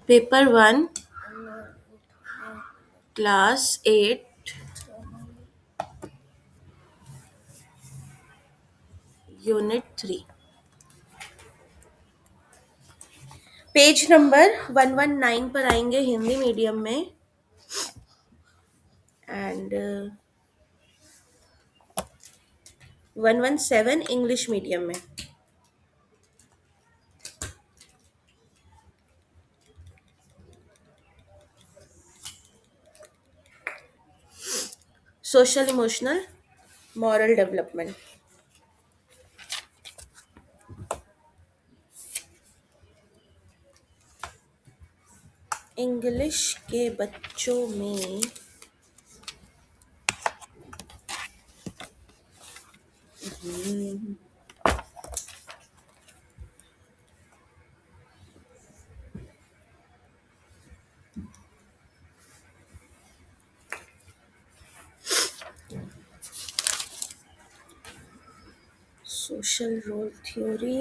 Paper one, class 8, unit 3। Page number 119 पर आएंगे Hindi medium में, एंड 117 इंग्लिश मीडियम में। Social emotional moral development. English के बच्चों में सोशल रोल थ्योरी,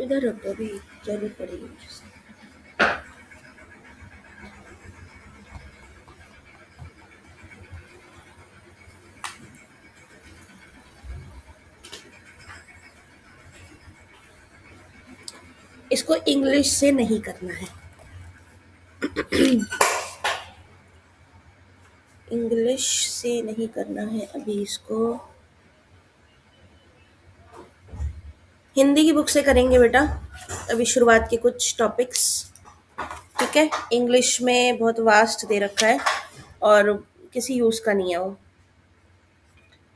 इधर रखो, अभी जरूरत पड़ेगी मुझे। इसको इंग्लिश से नहीं करना है, इंग्लिश से नहीं करना है अभी, इसको हिंदी की बुक से करेंगे बेटा। अभी शुरुआत के कुछ टॉपिक्स, ठीक है। इंग्लिश में बहुत वास्ट दे रखा है और किसी यूज का नहीं है वो।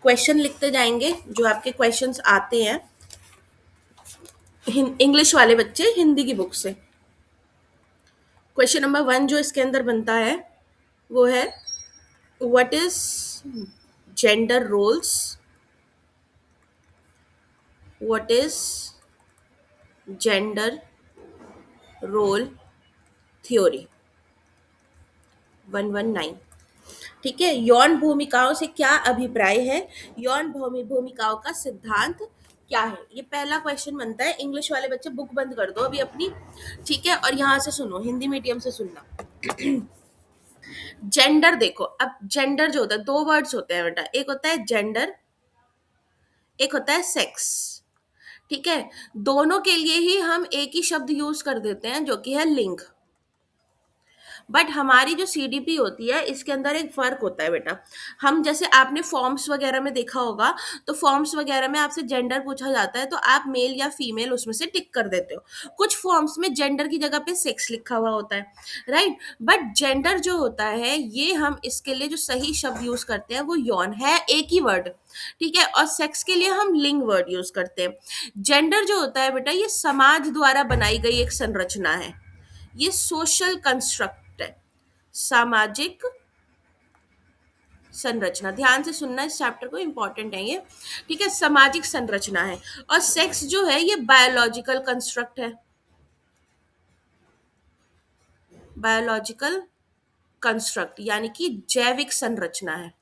क्वेश्चन लिखते जाएंगे जो आपके क्वेश्चंस आते हैं इंग्लिश वाले बच्चे हिंदी की बुक से। क्वेश्चन नंबर 1 जो इसके अंदर बनता है वो है, what is gender roles, what is gender role theory, 119। ठीक है। यौन भूमिकाओं से क्या अभिप्राय है, यौन भूमिकाओं का सिद्धांत क्या है, ये पहला क्वेश्चन बनता है। इंग्लिश वाले बच्चे बुक बंद कर दो अभी अपनी, ठीक है, और यहाँ से सुनो, हिंदी मीडियम से सुनना। जेंडर देखो, अब जेंडर जो होता है, दो वर्ड्स होते हैं बेटा, एक होता है जेंडर, एक होता है सेक्स। ठीक है। दोनों के लिए ही हम एक ही शब्द यूज कर देते हैं जो कि है लिंग। बट हमारी जो सीडीपी होती है इसके अंदर एक फर्क होता है बेटा। हम जैसे आपने फॉर्म्स वगैरह में देखा होगा, तो फॉर्म्स वगैरह में आपसे जेंडर पूछा जाता है तो आप मेल या फीमेल उसमें से टिक कर देते हो। कुछ फॉर्म्स में जेंडर की जगह पे सेक्स लिखा हुआ होता है, राइट। बट जेंडर जो होता है, ये हम इसके लिए जो सही शब्द यूज करते हैं वो यौन है, एक ही वर्ड, ठीक है। और सेक्स के लिए हम लिंग वर्ड यूज करते हैं। जेंडर जो होता है बेटा, ये समाज द्वारा बनाई गई एक संरचना है, ये सोशल कंस्ट्रक्ट है, सामाजिक संरचना। ध्यान से सुनना इस चैप्टर को, इंपॉर्टेंट है ये, ठीक है। सामाजिक संरचना है। और सेक्स जो है ये बायोलॉजिकल कंस्ट्रक्ट है, बायोलॉजिकल कंस्ट्रक्ट यानी कि जैविक संरचना है।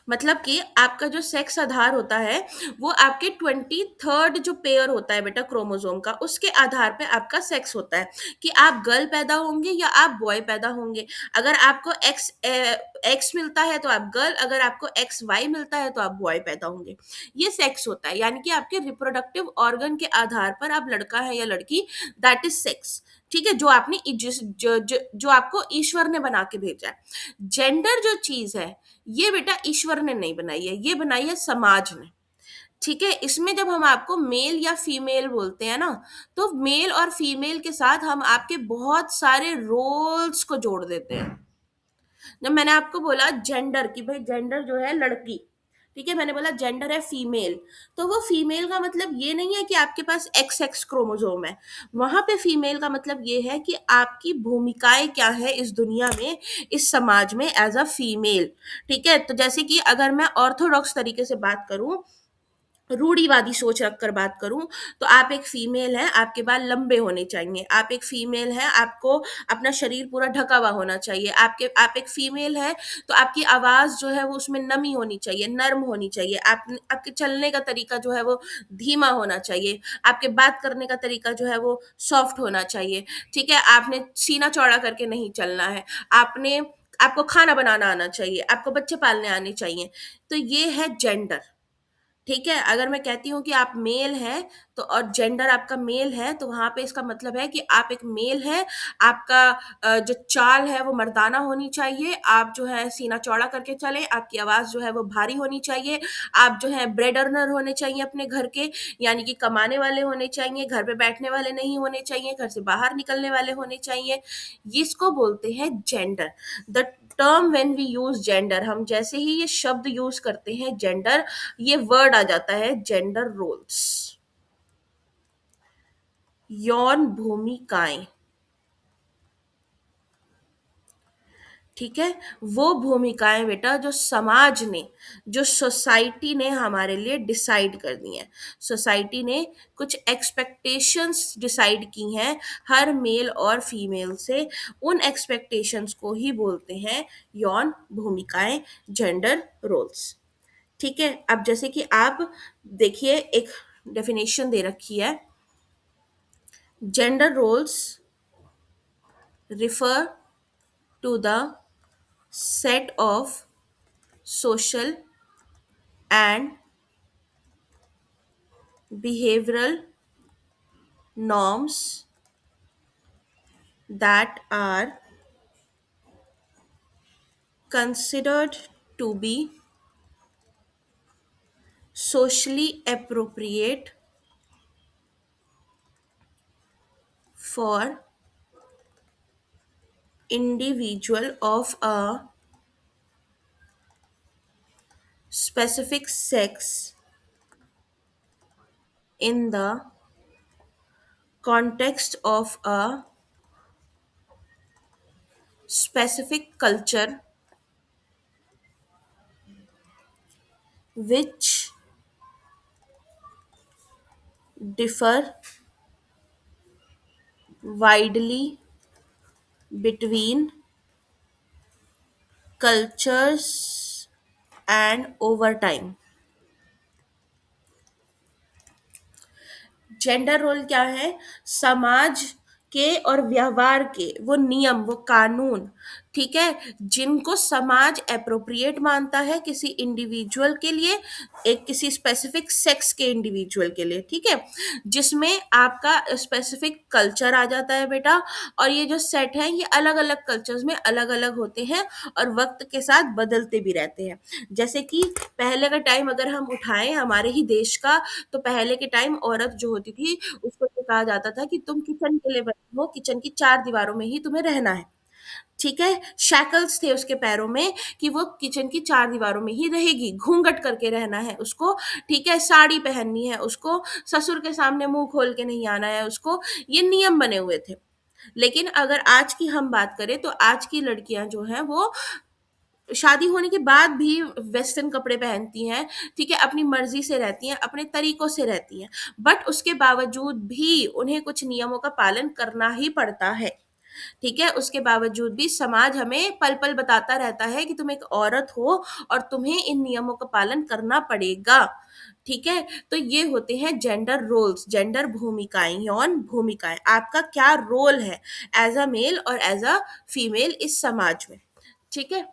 मतलब कि आपका जो सेक्स आधार होता है वो आपके 23rd जो पेयर होता है बेटा क्रोमोसोम का, उसके आधार पे आपका सेक्स होता है कि आप गर्ल पैदा होंगे या आप बॉय पैदा होंगे। अगर आपको एक्स एक्स मिलता है तो आप गर्ल, अगर आपको एक्स वाई मिलता है तो आप बॉय पैदा होंगे। ये सेक्स होता है, यानी कि आपके रिप्रोडक्टिव ऑर्गन के आधार पर आप लड़का है या लड़की, दैट इज सेक्स। ठीक है, जो आपने जो आपको ईश्वर ने बना के भेजा है। जेंडर जो चीज है ये बेटा ईश्वर ने नहीं बनाई है, ये बनाई है समाज ने। ठीक है। इसमें जब हम आपको मेल या फीमेल बोलते हैं ना, तो मेल और फीमेल के साथ हम आपके बहुत सारे रोल्स को जोड़ देते हैं। जब मैंने आपको बोला जेंडर कि भाई जेंडर जो है लड़की, ठीक है, मैंने बोला जेंडर है फीमेल, तो वो फीमेल का मतलब ये नहीं है कि आपके पास एक्स एक्स क्रोमोसोम है। वहां पे फीमेल का मतलब ये है कि आपकी भूमिकाएं क्या है इस दुनिया में, इस समाज में एज अ फीमेल। ठीक है। तो जैसे कि अगर मैं ऑर्थोडॉक्स तरीके से बात करूं, रूढ़िवादी सोच रखकर बात करूं, तो आप एक फीमेल हैं, आपके बाल लंबे होने चाहिए। आप एक फीमेल हैं, आपको अपना शरीर पूरा ढका हुआ होना चाहिए। आप एक फीमेल हैं, तो आपकी आवाज जो है वो उसमें नमी होनी चाहिए, नर्म होनी चाहिए। आपके चलने का तरीका जो है वो धीमा होना चाहिए। आपके बात करने का तरीका जो है वो सॉफ्ट होना चाहिए। ठीक है, आपने सीना चौड़ा करके नहीं चलना है। आपने आपको खाना बनाना आना चाहिए, आपको बच्चे पालने आने चाहिए। तो ये है जेंडर। ठीक है, अगर मैं कहती हूँ कि आप मेल हैं, तो और जेंडर आपका मेल है, तो वहां पे इसका मतलब है कि आप एक मेल हैं। आपका जो चाल है वो मर्दाना होनी चाहिए। आप जो है सीना चौड़ा करके चलें, आपकी आवाज जो है वो भारी होनी चाहिए। आप जो है ब्रेड अर्नर होने चाहिए अपने घर के, यानी कि कमाने वाले होने चाहिए, घर पे बैठने वाले नहीं होने चाहिए, घर से बाहर निकलने वाले होने चाहिए। इसको बोलते हैं gender. The term when we use gender, हम जैसे ही ये शब्द यूज करते हैं जेंडर, ये वर्ड आ जाता है जेंडर रोल्स। यौन भूमिकाएं। ठीक है, वो भूमिकाएं बेटा जो समाज ने, जो सोसाइटी ने हमारे लिए डिसाइड कर दी हैं। सोसाइटी ने कुछ एक्सपेक्टेशंस डिसाइड की हैं हर मेल और फीमेल से। उन एक्सपेक्टेशंस को ही बोलते हैं यौन भूमिकाएं, जेंडर रोल्स। ठीक है, अब जैसे कि आप देखिए, एक डेफिनेशन दे रखी है। Gender roles refer to the set of social and behavioral norms that are considered to be socially appropriate for individual of a specific sex in the context of a specific culture, which differ widely between cultures and over time. Gender role क्या है? समाज के और व्यवहार के वो नियम, वो कानून, ठीक है, जिनको समाज एप्रोप्रिएट मानता है किसी इंडिविजुअल के लिए, एक किसी स्पेसिफिक सेक्स के इंडिविजुअल के लिए। ठीक है, जिसमें आपका स्पेसिफिक कल्चर आ जाता है बेटा। और ये जो सेट है ये अलग अलग कल्चर्स में अलग अलग होते हैं और वक्त के साथ बदलते भी रहते हैं। जैसे कि पहले का टाइम अगर हम उठाएं हमारे ही देश का, तो पहले के टाइम औरत जो होती थी उसको ये कहा जाता था कि तुम किचन के लिए बनी हो, किचन की चार दीवारों में ही तुम्हें रहना है। ठीक है, शैकल्स थे उसके पैरों में कि वो किचन की चार दीवारों में ही रहेगी, घूंघट करके रहना है उसको। ठीक है, साड़ी पहननी है उसको, ससुर के सामने मुंह खोल के नहीं आना है उसको। ये नियम बने हुए थे। लेकिन अगर आज की हम बात करें, तो आज की लड़कियां जो हैं वो शादी होने के बाद भी वेस्टर्न कपड़े पहनती हैं। ठीक है, अपनी मर्जी से रहती हैं, अपने तरीकों से रहती हैं, बट उसके बावजूद भी उन्हें कुछ नियमों का पालन करना ही पड़ता है। ठीक है, उसके बावजूद भी समाज हमें पल पल बताता रहता है कि तुम एक औरत हो और तुम्हें इन नियमों का पालन करना पड़ेगा। ठीक है, तो ये होते हैं जेंडर रोल्स, जेंडर भूमिकाएं, यौन भूमिकाएं। आपका क्या रोल है एज अ मेल और एज अ फीमेल इस समाज में। ठीक है,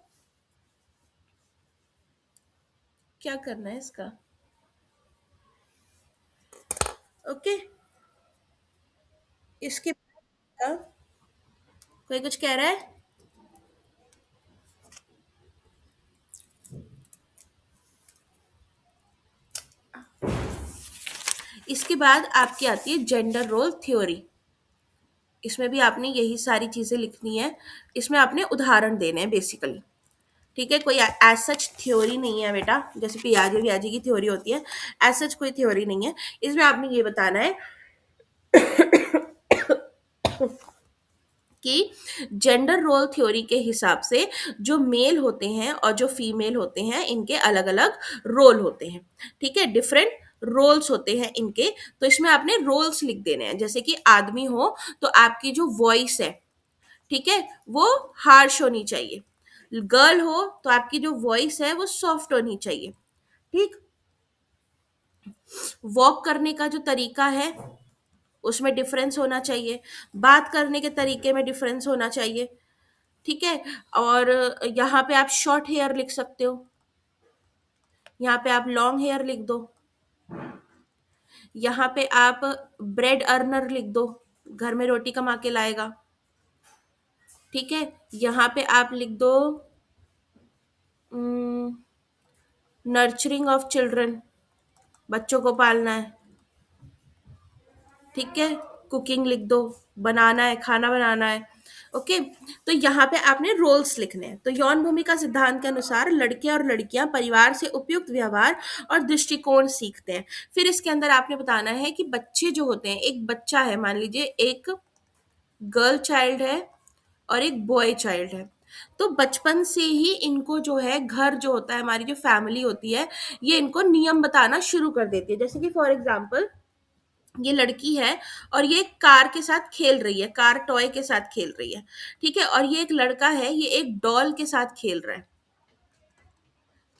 क्या करना है इसका? ओके, इसके बाद कोई कुछ कह रहा है? इसके बाद आपकी आती है जेंडर रोल थ्योरी। इसमें भी आपने यही सारी चीजें लिखनी है। इसमें आपने उदाहरण देने हैं बेसिकली। ठीक है, कोई एज सच थ्योरी नहीं है बेटा, जैसे पियाजे व्याजी की थ्योरी होती है, एज सच कोई थ्योरी नहीं है। इसमें आपने ये बताना है कि जेंडर रोल थ्योरी के हिसाब से जो मेल होते हैं और जो फीमेल होते हैं इनके अलग अलग रोल होते हैं। ठीक है, डिफरेंट रोल्स होते हैं इनके। तो इसमें आपने रोल्स लिख देने हैं, जैसे कि आदमी हो तो आपकी जो वॉइस है, ठीक है, वो हार्श होनी चाहिए। गर्ल हो तो आपकी जो वॉइस है वो सॉफ्ट होनी चाहिए। ठीक। वॉक करने का जो तरीका है उसमें डिफरेंस होना चाहिए, बात करने के तरीके में डिफरेंस होना चाहिए। ठीक है। और यहाँ पे आप शॉर्ट हेयर लिख सकते हो, यहाँ पे आप लॉन्ग हेयर लिख दो, यहाँ पे आप ब्रेड अर्नर लिख दो, घर में रोटी कमा के लाएगा। ठीक है। यहाँ पे आप लिख दो नर्चरिंग ऑफ चिल्ड्रन, बच्चों को पालना है। ठीक है। कुकिंग लिख दो, बनाना है, खाना बनाना है। ओके। तो यहाँ पे आपने रोल्स लिखने हैं। तो यौन भूमिका सिद्धांत के अनुसार लड़के और लड़कियां परिवार से उपयुक्त व्यवहार और दृष्टिकोण सीखते हैं। फिर इसके अंदर आपने बताना है कि बच्चे जो होते हैं, एक बच्चा है, मान लीजिए एक गर्ल चाइल्ड है और एक बॉय चाइल्ड है, तो बचपन से ही इनको जो है घर जो होता है, हमारी जो फैमिली होती है, ये इनको नियम बताना शुरू कर देती है। जैसे कि फॉर एग्जाम्पल ये लड़की है और ये एक कार के साथ खेल रही है, कार टॉय के साथ खेल रही है। ठीक है। और ये एक लड़का है, ये एक डॉल के साथ खेल रहा है।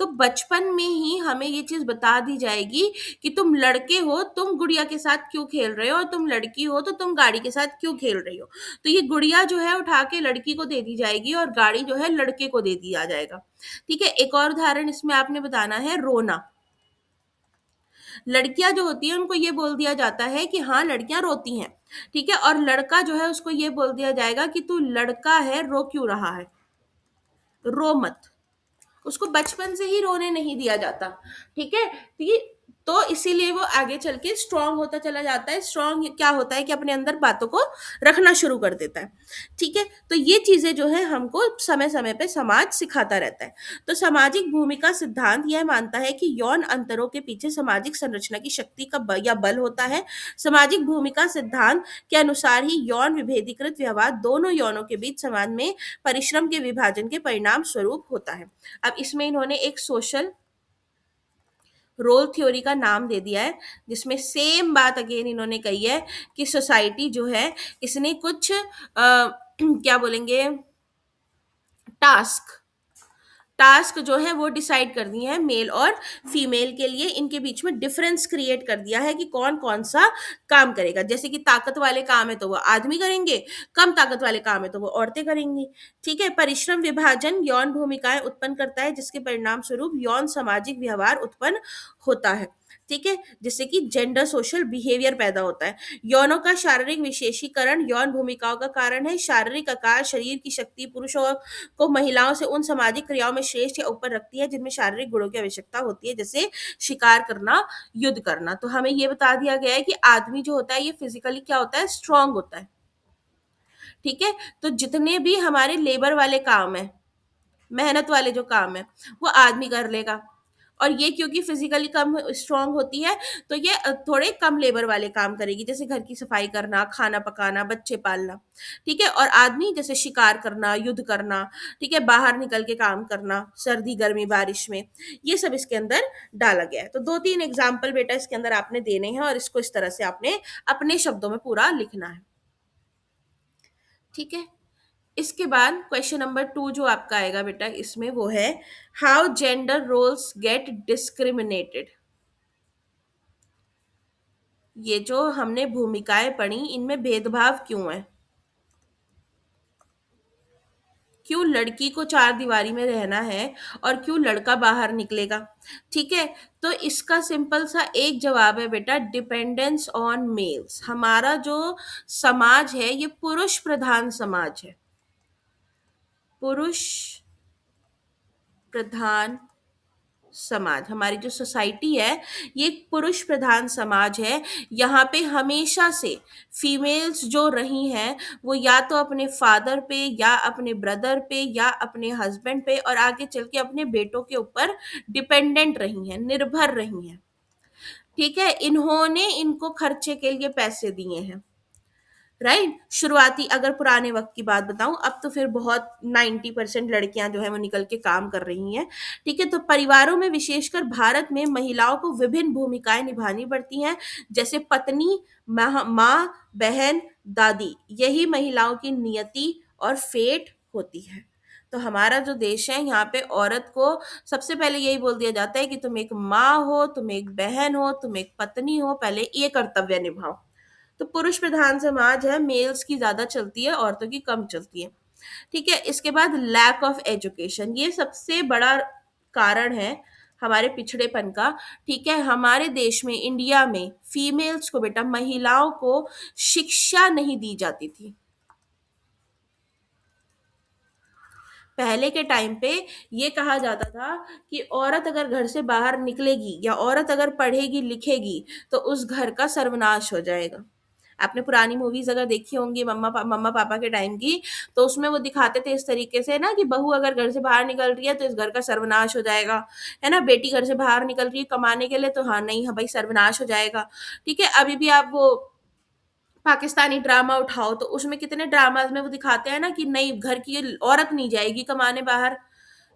तो बचपन में ही हमें ये चीज बता दी जाएगी कि तुम लड़के हो, तुम गुड़िया के साथ क्यों खेल रहे हो, और तुम लड़की हो तो तुम गाड़ी के साथ क्यों खेल रही हो। तो ये गुड़िया जो है उठा के लड़की को दे दी जाएगी और गाड़ी जो है लड़के को दे दिया जाएगा। ठीक है। एक और उदाहरण इसमें आपने बताना है रोना। लड़कियां जो होती है उनको ये बोल दिया जाता है कि हाँ लड़कियां रोती हैं। ठीक है। और लड़का जो है उसको ये बोल दिया जाएगा कि तू लड़का है, रो क्यों रहा है, रो मत। उसको बचपन से ही रोने नहीं दिया जाता। ठीक है। तो इसीलिए वो आगे चल के स्ट्रांग होता चला जाता है। स्ट्रांग क्या होता है कि अपने अंदर बातों को रखना शुरू कर देता है। ठीक है। तो ये चीजें जो है हमको समय समय पे समाज सिखाता रहता है। तो सामाजिक भूमिका सिद्धांत यह मानता है कि यौन अंतरों के पीछे सामाजिक संरचना की शक्ति का या बल होता है। सामाजिक भूमिका सिद्धांत के अनुसार ही यौन विभेदीकृत व्यवहार दोनों यौनों के बीच समाज में परिश्रम के विभाजन के परिणाम स्वरूप होता है। अब इसमें इन्होंने एक सोशल रोल थ्योरी का नाम दे दिया है, जिसमें सेम बात अगेन इन्होंने कही है कि सोसाइटी जो है इसने कुछ क्या बोलेंगे, टास्क टास्क जो है वो डिसाइड कर दिए हैं मेल और फीमेल के लिए। इनके बीच में डिफरेंस क्रिएट कर दिया है कि कौन कौन सा काम करेगा। जैसे कि ताकत वाले काम है तो वो आदमी करेंगे, कम ताकत वाले काम है तो वो औरतें करेंगी। ठीक है। परिश्रम विभाजन यौन भूमिकाएं उत्पन्न करता है, जिसके परिणाम स्वरूप यौन सामाजिक व्यवहार उत्पन्न होता है। ठीक है। जिससे कि जेंडर सोशल बिहेवियर पैदा होता है। यौनों का शारीरिक विशेषीकरण यौन भूमिकाओं का कारण है। शारीरिक आकार, शरीर की शक्ति पुरुषों को महिलाओं से उन सामाजिक क्रियाओं में श्रेष्ठ या ऊपर रखती है जिनमें शारीरिक गुणों की आवश्यकता होती है, जैसे शिकार करना, युद्ध करना। तो हमें ये बता दिया गया है कि आदमी जो होता है ये फिजिकली क्या होता है, स्ट्रांग होता है। ठीक है। तो जितने भी हमारे लेबर वाले काम है, मेहनत वाले जो काम है, वो आदमी कर लेगा। और ये क्योंकि फिजिकली कम स्ट्रांग होती है तो ये थोड़े कम लेबर वाले काम करेगी, जैसे घर की सफाई करना, खाना पकाना, बच्चे पालना। ठीक है। और आदमी जैसे शिकार करना, युद्ध करना, ठीक है, बाहर निकल के काम करना, सर्दी गर्मी बारिश में, ये सब इसके अंदर डाला गया है। तो 2-3 एग्जाम्पल बेटा इसके अंदर आपने देने हैं और इसको इस तरह से आपने अपने शब्दों में पूरा लिखना है। ठीक है। इसके बाद क्वेश्चन नंबर 2 जो आपका आएगा बेटा इसमें वो है how gender roles get discriminated. ये जो हमने भूमिकाएं पढ़ी इनमें भेदभाव क्यों है, क्यों लड़की को चार दीवारी में रहना है और क्यों लड़का बाहर निकलेगा। ठीक है। तो इसका सिंपल सा एक जवाब है बेटा, डिपेंडेंस ऑन मेल्स। हमारा जो समाज है ये पुरुष प्रधान समाज है, पुरुष प्रधान समाज। हमारी जो सोसाइटी है ये एक पुरुष प्रधान समाज है। यहाँ पे हमेशा से फीमेल्स जो रही हैं वो या तो अपने फादर पे या अपने ब्रदर पे या अपने हस्बैंड पे और आगे चल के अपने बेटों के ऊपर डिपेंडेंट रही हैं, निर्भर रही हैं। ठीक है। इन्होंने इनको खर्चे के लिए पैसे दिए हैं। राइट। शुरुआती अगर पुराने वक्त की बात बताऊं, अब तो फिर बहुत 90% लड़कियां जो है वो निकल के काम कर रही हैं। ठीक है, तो परिवारों में विशेषकर भारत में महिलाओं को विभिन्न भूमिकाएं निभानी पड़ती हैं, जैसे पत्नी, माँ, बहन, दादी। यही महिलाओं की नियति और फेट होती है। तो हमारा जो देश है, यहाँ पे औरत को सबसे पहले यही बोल दिया जाता है कि तुम एक माँ हो, तुम एक बहन हो, तुम एक पत्नी हो, पहले ये कर्तव्य निभाओ। तो पुरुष प्रधान समाज है, मेल्स की ज्यादा चलती है, औरतों की कम चलती है। ठीक है, इसके बाद लैक ऑफ एजुकेशन, ये सबसे बड़ा कारण है हमारे पिछड़ेपन का। ठीक है, हमारे देश में, इंडिया में फीमेल्स को, बेटा महिलाओं को शिक्षा नहीं दी जाती थी। पहले के टाइम पे ये कहा जाता था कि औरत अगर घर से बाहर निकलेगी या औरत अगर पढ़ेगी लिखेगी तो उस घर का सर्वनाश हो जाएगा। आपने पुरानी मूवीज अगर देखी होंगी मम्मा पापा के टाइम की, तो उसमें वो दिखाते थे इस तरीके से ना कि बहू अगर घर से बाहर निकल रही है तो इस घर का सर्वनाश हो जाएगा। है ना, बेटी घर से बाहर निकल रही है कमाने के लिए, तो हाँ नहीं, हाँ भाई सर्वनाश हो जाएगा। ठीक है, अभी भी आप वो पाकिस्तानी ड्रामा उठाओ तो उसमें कितने ड्रामाज में वो दिखाते हैं ना कि नहीं, घर की औरत नहीं जाएगी कमाने बाहर।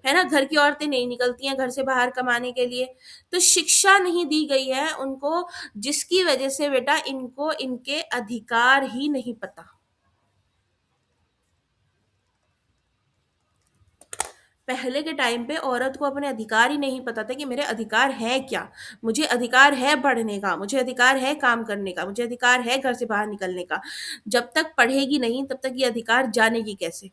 है ना, घर की औरतें नहीं निकलती हैं घर से बाहर कमाने के लिए। तो शिक्षा नहीं दी गई है उनको, जिसकी वजह से बेटा इनको इनके अधिकार ही नहीं पता। पहले के टाइम पे औरत को अपने अधिकार ही नहीं पता था कि मेरे अधिकार है क्या। मुझे अधिकार है पढ़ने का, मुझे अधिकार है काम करने का, मुझे अधिकार है घर से बाहर निकलने का। जब तक पढ़ेगी नहीं तब तक ये अधिकार जानेगी कैसे।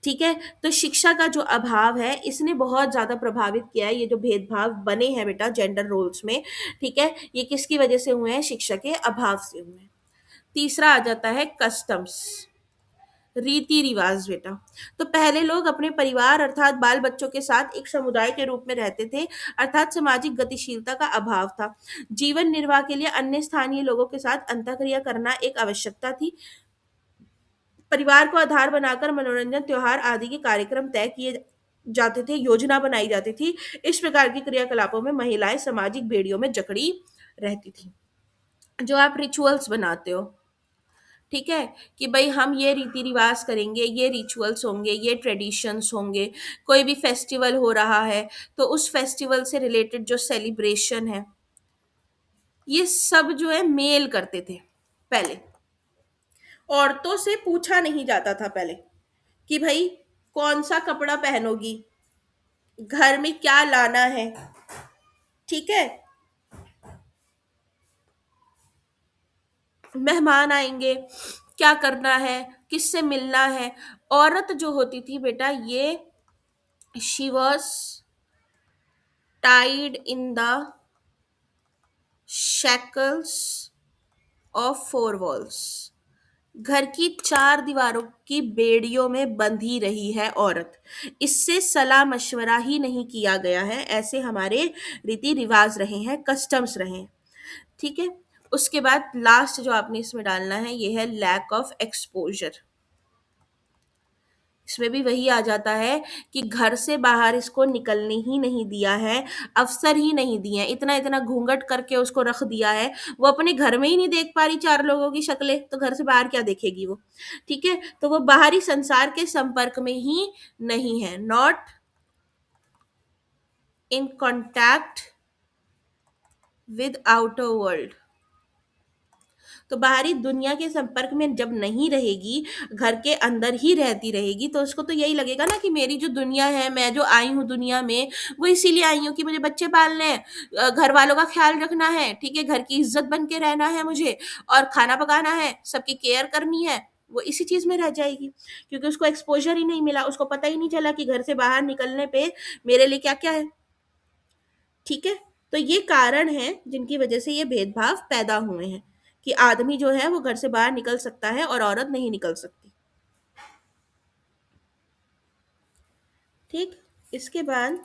ठीक है, तो शिक्षा का जो अभाव है इसने बहुत ज्यादा प्रभावित किया है, ये जो भेदभाव बने हैं बेटा जेंडर रोल्स में। ठीक है, ये किसकी वजह से हुए हैं? शिक्षा के अभाव से हुए हैं। तीसरा आ जाता है कस्टम्स, रीति रिवाज बेटा। तो पहले लोग अपने परिवार अर्थात बाल बच्चों के साथ एक समुदाय के रूप में रहते थे, अर्थात सामाजिक गतिशीलता का अभाव था। जीवन निर्वाह के लिए अन्य स्थानीय लोगों के साथ अंतःक्रिया करना एक आवश्यकता थी। परिवार को आधार बनाकर मनोरंजन, त्योहार आदि के कार्यक्रम तय किए जाते थे, योजना बनाई जाती थी। इस प्रकार की क्रियाकलापों में महिलाएं सामाजिक बेड़ियों में जकड़ी रहती थी। जो आप रिचुअल्स बनाते हो, ठीक है, कि भाई हम ये रीति रिवाज करेंगे, ये रिचुअल्स होंगे, ये ट्रेडिशंस होंगे। कोई भी फेस्टिवल हो रहा है तो उस फेस्टिवल से रिलेटेड जो सेलिब्रेशन है, ये सब जो है मेल करते थे पहले। औरतों से पूछा नहीं जाता था पहले कि भाई कौन सा कपड़ा पहनोगी, घर में क्या लाना है। ठीक है, मेहमान आएंगे, क्या करना है, किससे मिलना है। औरत जो होती थी बेटा, ये she was tied in the shackles of four walls. घर की चार दीवारों की बेड़ियों में बंधी रही है औरत। इससे सलाह मशवरा ही नहीं किया गया है, ऐसे हमारे रीति रिवाज रहे हैं, कस्टम्स रहे हैं। ठीक है, उसके बाद लास्ट जो आपने इसमें डालना है ये है लैक ऑफ एक्सपोजर। इसमें भी वही आ जाता है कि घर से बाहर इसको निकलने ही नहीं दिया है, अवसर ही नहीं दिए हैं, इतना इतना घूंघट करके उसको रख दिया है। वो अपने घर में ही नहीं देख पा रही चार लोगों की शक्लें, तो घर से बाहर क्या देखेगी वो। ठीक है, तो वो बाहरी संसार के संपर्क में ही नहीं है, not in contact with outer world. तो बाहरी दुनिया के संपर्क में जब नहीं रहेगी, घर के अंदर ही रहती रहेगी, तो उसको तो यही लगेगा ना कि मेरी जो दुनिया है, मैं जो आई हूँ दुनिया में, वो इसीलिए आई हूँ कि मुझे बच्चे पालने हैं, घर वालों का ख्याल रखना है, ठीक है, घर की इज्जत बन के रहना है मुझे, और खाना पकाना है, सबकी केयर करनी है। वो इसी चीज में रह जाएगी, क्योंकि उसको एक्सपोजर ही नहीं मिला, उसको पता ही नहीं चला कि घर से बाहर निकलने पे मेरे लिए क्या क्या है। ठीक है, तो ये कारण है जिनकी वजह से ये भेदभाव पैदा हुए हैं कि आदमी जो है वो घर से बाहर निकल सकता है और औरत नहीं निकल सकती। ठीक, इसके बाद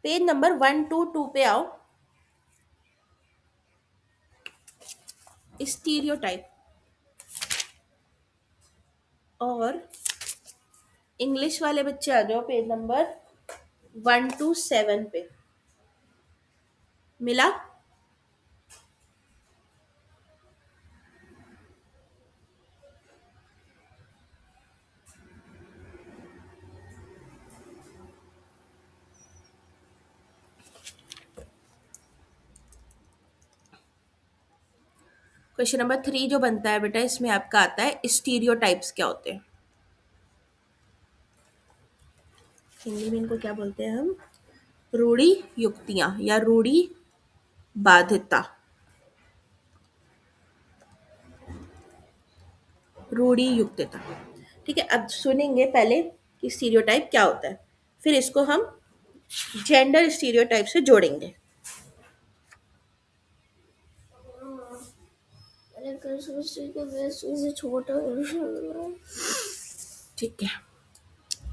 पेज नंबर 122 पे आओ। स्टीरियोटाइप, और इंग्लिश वाले बच्चे आ जाओ पेज नंबर 1 to 7 पे मिला। क्वेश्चन नंबर 3 जो बनता है बेटा, इसमें आपका आता है स्टीरियोटाइप्स क्या होते हैं। हिंदी में इनको क्या बोलते हैं हम? रूढ़ि युक्तियां या रूढ़ि बाधिता। रूढ़ि युक्तता। ठीक है, अब सुनेंगे पहले कि स्टीरियोटाइप क्या होता है, फिर इसको हम जेंडर स्टीरियोटाइप से जोड़ेंगे। ठीक है,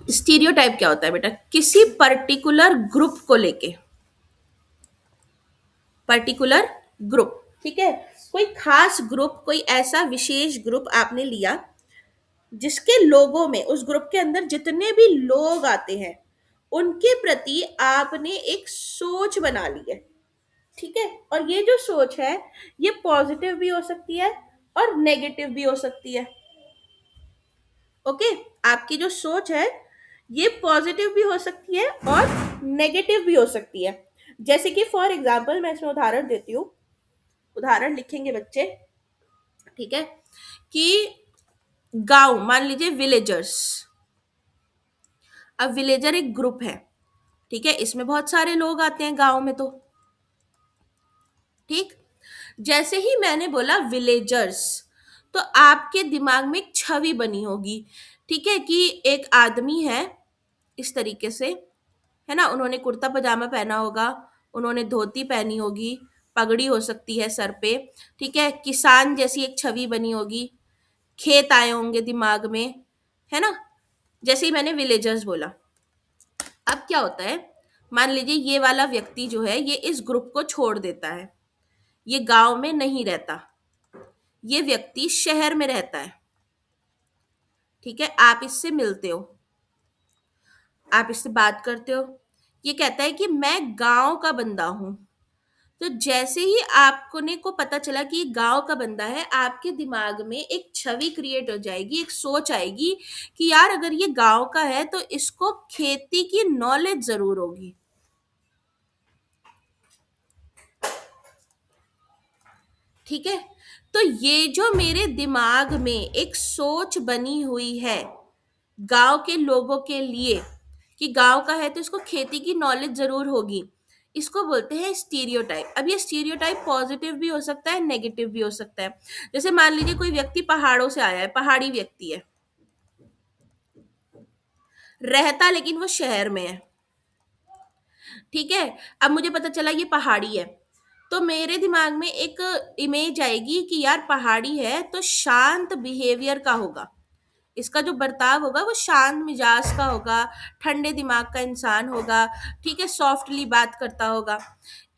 स्टीरियोटाइप क्या होता है बेटा? किसी पर्टिकुलर ग्रुप को लेके, पर्टिकुलर ग्रुप, ठीक है, कोई खास ग्रुप, कोई ऐसा विशेष ग्रुप आपने लिया जिसके लोगों में, उस ग्रुप के अंदर जितने भी लोग आते हैं उनके प्रति आपने एक सोच बना ली है। ठीक है, और ये जो सोच है ये पॉजिटिव भी हो सकती है और नेगेटिव भी हो सकती है। ओके, आपकी जो सोच है ये पॉजिटिव भी हो सकती है और नेगेटिव भी हो सकती है। जैसे कि फॉर एग्जाम्पल मैं इसमें उदाहरण देती हूँ, उदाहरण लिखेंगे बच्चे। ठीक है, कि गांव, मान लीजिए विलेजर्स। अब विलेजर एक ग्रुप है, ठीक है, इसमें बहुत सारे लोग आते हैं गांव में तो। ठीक, जैसे ही मैंने बोला विलेजर्स, तो आपके दिमाग में एक छवि बनी होगी, ठीक है, कि एक आदमी है इस तरीके से, है ना, उन्होंने कुर्ता पजामा पहना होगा, उन्होंने धोती पहनी होगी, पगड़ी हो सकती है सर पे, ठीक है, किसान जैसी एक छवि बनी होगी, खेत आए होंगे दिमाग में, है ना, जैसे ही मैंने विलेजर्स बोला। अब क्या होता है, मान लीजिए ये वाला व्यक्ति जो है ये इस ग्रुप को छोड़ देता है, ये गांव में नहीं रहता, ये व्यक्ति शहर में रहता है। ठीक है, आप इससे मिलते हो, आप इससे बात करते हो, ये कहता है कि मैं गांव का बंदा हूं। तो जैसे ही आपको ने को पता चला कि ये गांव का बंदा है, आपके दिमाग में एक छवि क्रिएट हो जाएगी, एक सोच आएगी कि यार अगर ये गांव का है तो इसको खेती की नॉलेज जरूर होगी। ठीक है, तो ये जो मेरे दिमाग में एक सोच बनी हुई है गांव के लोगों के लिए कि गांव का है तो इसको खेती की नॉलेज जरूर होगी, इसको बोलते हैं स्टीरियोटाइप। अब ये स्टीरियोटाइप पॉजिटिव भी हो सकता है, नेगेटिव भी हो सकता है। जैसे मान लीजिए कोई व्यक्ति पहाड़ों से आया है, पहाड़ी व्यक्ति है, रहता लेकिन वो शहर में है। ठीक है, अब मुझे पता चला ये पहाड़ी है, तो मेरे दिमाग में एक इमेज आएगी कि यार पहाड़ी है तो शांत बिहेवियर का होगा, इसका जो बर्ताव होगा वो शांत मिजाज का होगा, ठंडे दिमाग का इंसान होगा, ठीक है, सॉफ्टली बात करता होगा।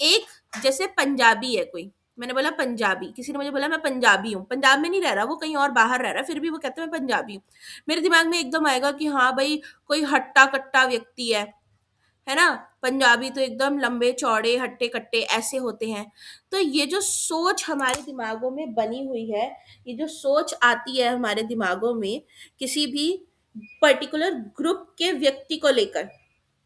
एक, जैसे पंजाबी है कोई, मैंने बोला पंजाबी, किसी ने मुझे बोला मैं पंजाबी हूँ, पंजाब में नहीं रह रहा, वो कहीं और बाहर रह रहा है, फिर भी वो कहते हैं मैं पंजाबी हूँ। मेरे दिमाग में एकदम आएगा कि हाँ भाई कोई हट्टा कट्टा व्यक्ति है ना, पंजाबी तो एकदम लंबे चौड़े हट्टे कट्टे ऐसे होते हैं। तो ये जो सोच हमारे दिमागों में बनी हुई है, ये जो सोच आती है हमारे दिमागों में किसी भी पर्टिकुलर ग्रुप के व्यक्ति को लेकर,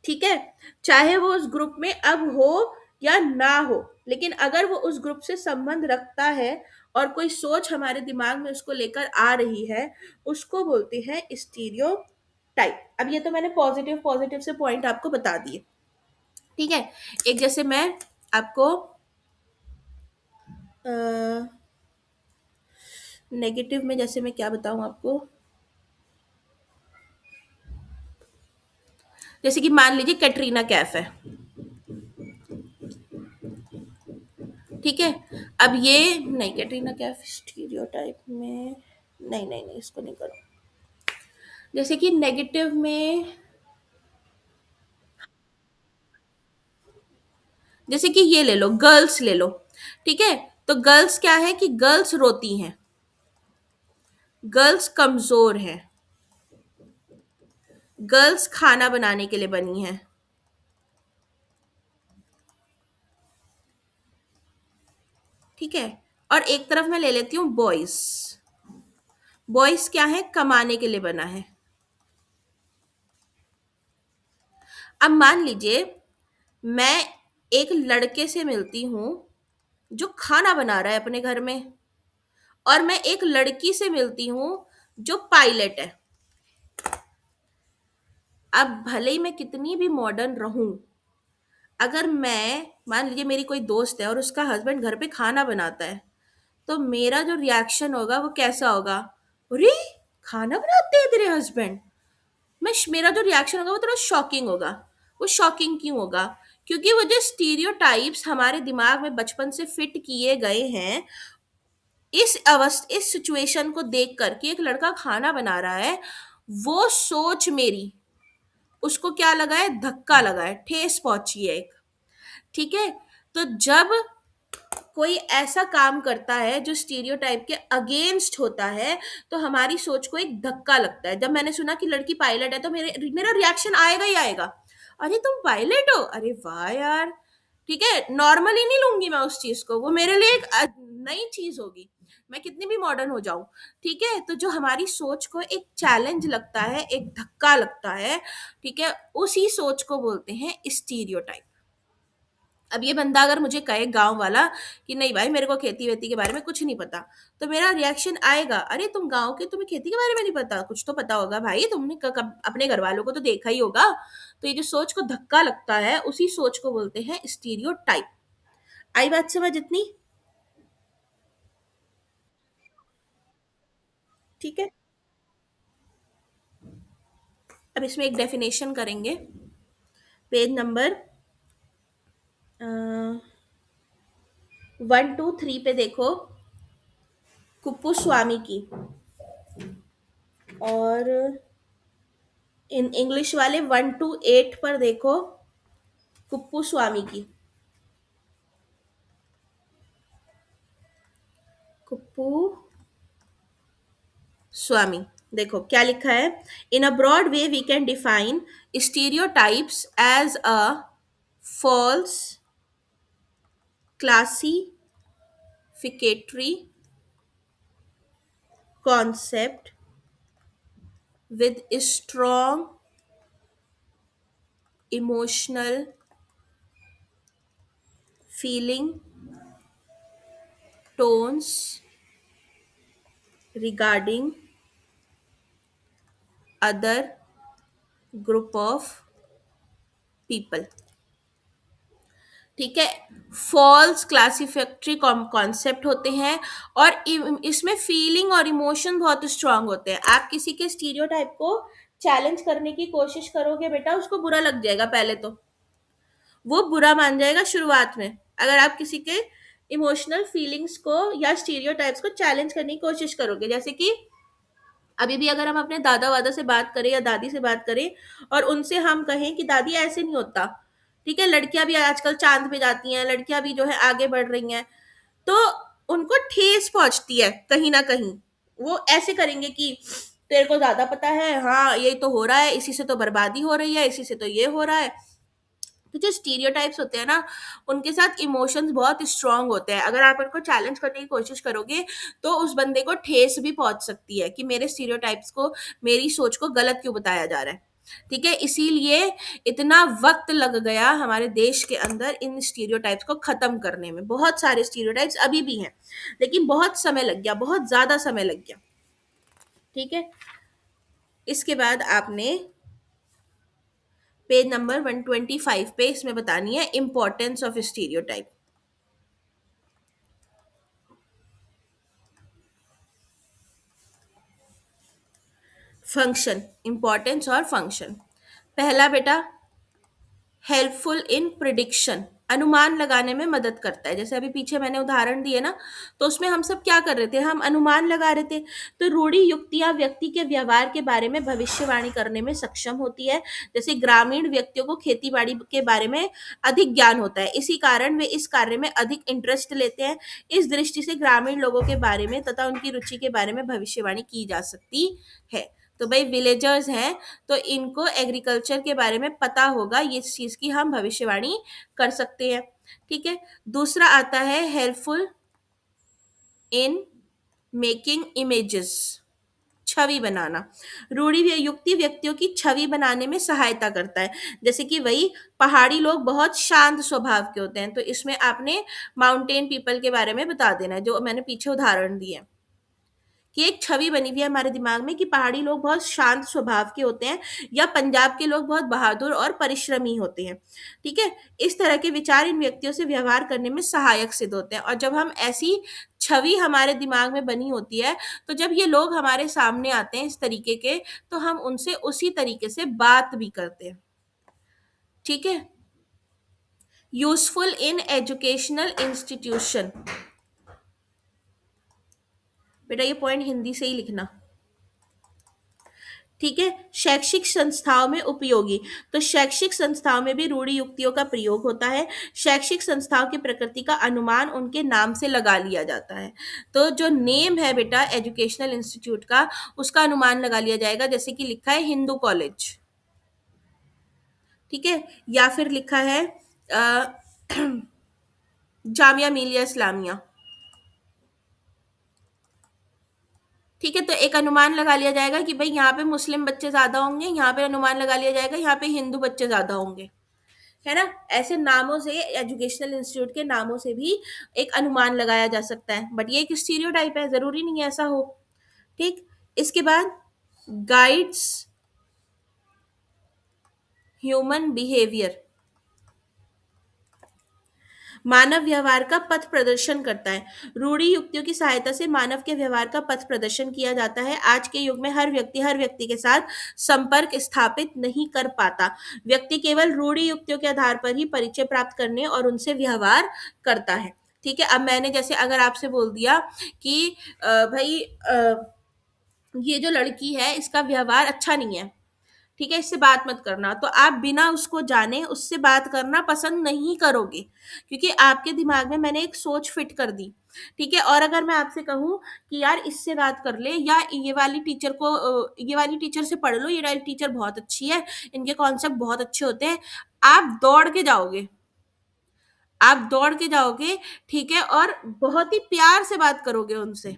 ठीक है, चाहे वो उस ग्रुप में अब हो या ना हो, लेकिन अगर वो उस ग्रुप से संबंध रखता है और कोई सोच हमारे दिमाग में उसको लेकर आ रही है, उसको बोलते हैं स्टीरियो टाइप। अब ये तो मैंने पॉजिटिव पॉजिटिव से पॉइंट आपको बता दिए। ठीक है, एक जैसे मैं आपको नेगेटिव में जैसे मैं क्या बताऊं आपको, जैसे कि मान लीजिए कैटरीना कैफ है। ठीक है, अब ये नहीं, कैटरीना कैफ स्टीरियोटाइप में नहीं नहीं नहीं, इसको नहीं करो। जैसे कि नेगेटिव में, जैसे कि ये ले लो, गर्ल्स ले लो। ठीक है, तो गर्ल्स क्या है कि गर्ल्स रोती हैं, गर्ल्स कमजोर हैं, गर्ल्स खाना बनाने के लिए बनी हैं, ठीक है। और एक तरफ मैं ले लेती हूँ बॉयज। बॉयज क्या है, कमाने के लिए बना है। अब मान लीजिए मैं एक लड़के से मिलती हूँ जो खाना बना रहा है अपने घर में, और मैं एक लड़की से मिलती हूँ जो पायलट है। अब भले ही मैं कितनी भी मॉडर्न रहूं, अगर मैं मान लीजिए मेरी कोई दोस्त है और उसका हस्बैंड घर पे खाना बनाता है, तो मेरा जो रिएक्शन होगा वो कैसा होगा? अरे, खाना बनाते हैं तेरे हस्बैंड? मेरा जो रिएक्शन होगा वो थोड़ा शॉकिंग होगा। वो शॉकिंग क्यों होगा? क्योंकि वो जो स्टीरियोटाइप्स हमारे दिमाग में बचपन से फिट किए गए हैं, इस सिचुएशन को देख कर कि एक लड़का खाना बना रहा है, वो सोच मेरी उसको क्या लगा है, धक्का लगा है, ठेस पहुंची है एक। ठीक है। तो जब कोई ऐसा काम करता है जो स्टीरियोटाइप के अगेंस्ट होता है, तो हमारी सोच को एक धक्का लगता है। जब मैंने सुना कि लड़की पायलट है, तो मेरा रिएक्शन आएगा ही आएगा। अरे तुम पायलट हो, अरे वाह यार। ठीक है, नॉर्मली नहीं लूंगी मैं उस चीज को, वो मेरे लिए एक नई चीज होगी, मैं कितनी भी मॉडर्न हो जाऊं। ठीक है, तो जो हमारी सोच को एक चैलेंज लगता है, एक धक्का लगता है, ठीक है, उसी सोच को बोलते हैं स्टीरियोटाइप। अब ये बंदा अगर मुझे कहे, गांव वाला, कि नहीं भाई मेरे को खेती वेती के बारे में कुछ नहीं पता, तो मेरा रिएक्शन आएगा, अरे तुम गांव के, तुम्हें खेती के बारे में नहीं पता, कुछ तो पता होगा भाई, तुमने कब अपने घर वालों को तो देखा ही होगा। तो ये जो सोच को धक्का लगता है, उसी सोच को बोलते हैं स्टीरियोटाइप। आई बात समझ इतनी? ठीक है। अब इसमें एक डेफिनेशन करेंगे। पेज नंबर 1 2 3 पे देखो, कुप्पू स्वामी की। और इन इंग्लिश वाले 1 to 8 पर देखो, कुप्पू स्वामी की। कुप्पू स्वामी, देखो क्या लिखा है। In a broad way we can define stereotypes as a false classificatory concept with strong emotional feeling tones regarding other group of people। ठीक है, फॉल्स क्लासिफिकेटरी कॉन्सेप्ट होते हैं, और इसमें फीलिंग और इमोशन बहुत स्ट्रांग होते हैं। आप किसी के स्टीरियोटाइप को चैलेंज करने की कोशिश करोगे बेटा, उसको बुरा लग जाएगा। पहले तो वो बुरा मान जाएगा शुरुआत में, अगर आप किसी के इमोशनल फीलिंग्स को या स्टीरियोटाइप्स को चैलेंज करने की कोशिश करोगे। जैसे कि अभी भी अगर हम अपने दादा वादा से बात करें या दादी से बात करें, और उनसे हम कहें कि दादी ऐसे नहीं होता, ठीक है, लड़कियां भी आजकल चांद पे जाती हैं, लड़कियां भी जो है आगे बढ़ रही हैं, तो उनको ठेस पहुंचती है कहीं ना कहीं। वो ऐसे करेंगे कि तेरे को ज्यादा पता है, हाँ यही तो हो रहा है, इसी से तो बर्बादी हो रही है, इसी से तो ये हो रहा है। तो जो स्टीरियोटाइप्स होते हैं ना, उनके साथ इमोशंस बहुत स्ट्रांग होते हैं। अगर आप उनको चैलेंज करने की कोशिश करोगे, तो उस बंदे को ठेस भी पहुंच सकती है कि मेरे स्टीरियोटाइप्स को, मेरी सोच को गलत क्यों बताया जा रहा है। ठीक है, इसीलिए इतना वक्त लग गया हमारे देश के अंदर इन स्टीरियोटाइप्स को खत्म करने में। बहुत सारे स्टीरियोटाइप्स अभी भी हैं, लेकिन बहुत समय लग गया, बहुत ज्यादा समय लग गया। ठीक है, इसके बाद आपने पेज नंबर 125 पे इसमें बतानी है importance of stereotype. Function, importance और फंक्शन। पहला बेटा, हेल्पफुल इन प्रिडिक्शन, अनुमान लगाने में मदद करता है। जैसे अभी पीछे मैंने उदाहरण दिए ना, तो उसमें हम सब क्या कर रहे थे, हम अनुमान लगा रहे थे। तो रूढ़ी युक्तियां व्यक्ति के व्यवहार के बारे में भविष्यवाणी करने में सक्षम होती है। जैसे ग्रामीण व्यक्तियों को खेती बाड़ी के बारे में अधिक ज्ञान होता है, इसी कारण वे इस कार्य में अधिक इंटरेस्ट लेते हैं। इस दृष्टि से ग्रामीण लोगों के बारे में तथा उनकी रुचि के बारे में भविष्यवाणी की जा सकती है। तो भाई विलेजर्स हैं, तो इनको एग्रीकल्चर के बारे में पता होगा, ये चीज की हम भविष्यवाणी कर सकते हैं। ठीक है, दूसरा आता है हेल्पफुल इन मेकिंग इमेजेस, छवि बनाना। रूढ़ि युक्ति व्यक्तियों की छवि बनाने में सहायता करता है। जैसे कि वही पहाड़ी लोग बहुत शांत स्वभाव के होते हैं, तो इसमें आपने माउंटेन पीपल के बारे में बता देना है, जो मैंने पीछे उदाहरण दिए। कि एक छवि बनी हुई है हमारे दिमाग में कि पहाड़ी लोग बहुत शांत स्वभाव के होते हैं, या पंजाब के लोग बहुत बहादुर और परिश्रमी होते हैं। ठीक है। इस तरह के विचार इन व्यक्तियों से व्यवहार करने में सहायक सिद्ध होते हैं, और जब हम ऐसी छवि हमारे दिमाग में बनी होती है, तो जब ये लोग हमारे सामने आते हैं इस तरीके के, तो हम उनसे उसी तरीके से बात भी करते हैं। ठीक है। यूजफुल इन एजुकेशनल इंस्टीट्यूशन, बेटा ये पॉइंट हिंदी से ही लिखना। ठीक है। शैक्षिक संस्थाओं में उपयोगी, तो शैक्षिक संस्थाओं में भी रूढ़ि युक्तियों का प्रयोग होता है। शैक्षिक संस्थाओं की प्रकृति का अनुमान उनके नाम से लगा लिया जाता है। तो जो नेम है बेटा एजुकेशनल इंस्टीट्यूट का, उसका अनुमान लगा लिया जाएगा। जैसे कि लिखा है हिंदू कॉलेज, ठीक है, या फिर लिखा है अ, जामिया मिलिया इस्लामिया। ठीक है। तो एक अनुमान लगा लिया जाएगा कि भाई यहाँ पे मुस्लिम बच्चे ज्यादा होंगे, यहाँ पे अनुमान लगा लिया जाएगा यहाँ पे हिंदू बच्चे ज्यादा होंगे, है ना। ऐसे नामों से, एजुकेशनल इंस्टीट्यूट के नामों से भी एक अनुमान लगाया जा सकता है, बट ये एक स्टीरियोटाइप है, जरूरी नहीं है ऐसा हो। ठीक। इसके बाद गाइड्स ह्यूमन बिहेवियर, मानव व्यवहार का पथ प्रदर्शन करता है। रूढ़ि युक्तियों की सहायता से मानव के व्यवहार का पथ प्रदर्शन किया जाता है। आज के युग में हर व्यक्ति के साथ संपर्क स्थापित नहीं कर पाता। व्यक्ति केवल रूढ़ि युक्तियों के आधार पर ही परिचय प्राप्त करने और उनसे व्यवहार करता है। ठीक है। अब मैंने जैसे अगर आपसे बोल दिया कि भाई ये जो लड़की है इसका व्यवहार अच्छा नहीं है, ठीक है, इससे बात मत करना, तो आप बिना उसको जाने उससे बात करना पसंद नहीं करोगे, क्योंकि आपके दिमाग में मैंने एक सोच फिट कर दी। ठीक है। और अगर मैं आपसे कहूं कि यार इससे बात कर ले, या ये वाली टीचर से पढ़ लो, ये वाली टीचर बहुत अच्छी है, इनके कॉन्सेप्ट बहुत अच्छे होते हैं, आप दौड़ के जाओगे, आप दौड़ के जाओगे। ठीक है। और बहुत ही प्यार से बात करोगे उनसे,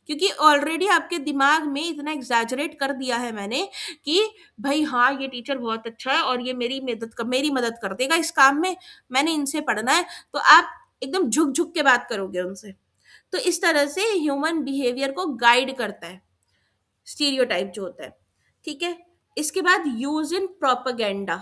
क्योंकि ऑलरेडी आपके दिमाग में इतना एग्जैजरेट कर दिया है मैंने कि भाई हाँ ये टीचर बहुत अच्छा है और ये मेरी मदद कर देगा इस काम में, मैंने इनसे पढ़ना है, तो आप एकदम झुक झुक के बात करोगे उनसे। तो इस तरह से ह्यूमन बिहेवियर को गाइड करता है स्टीरियोटाइप जो होता है। ठीक है। इसके बाद यूज इन प्रोपेगेंडा,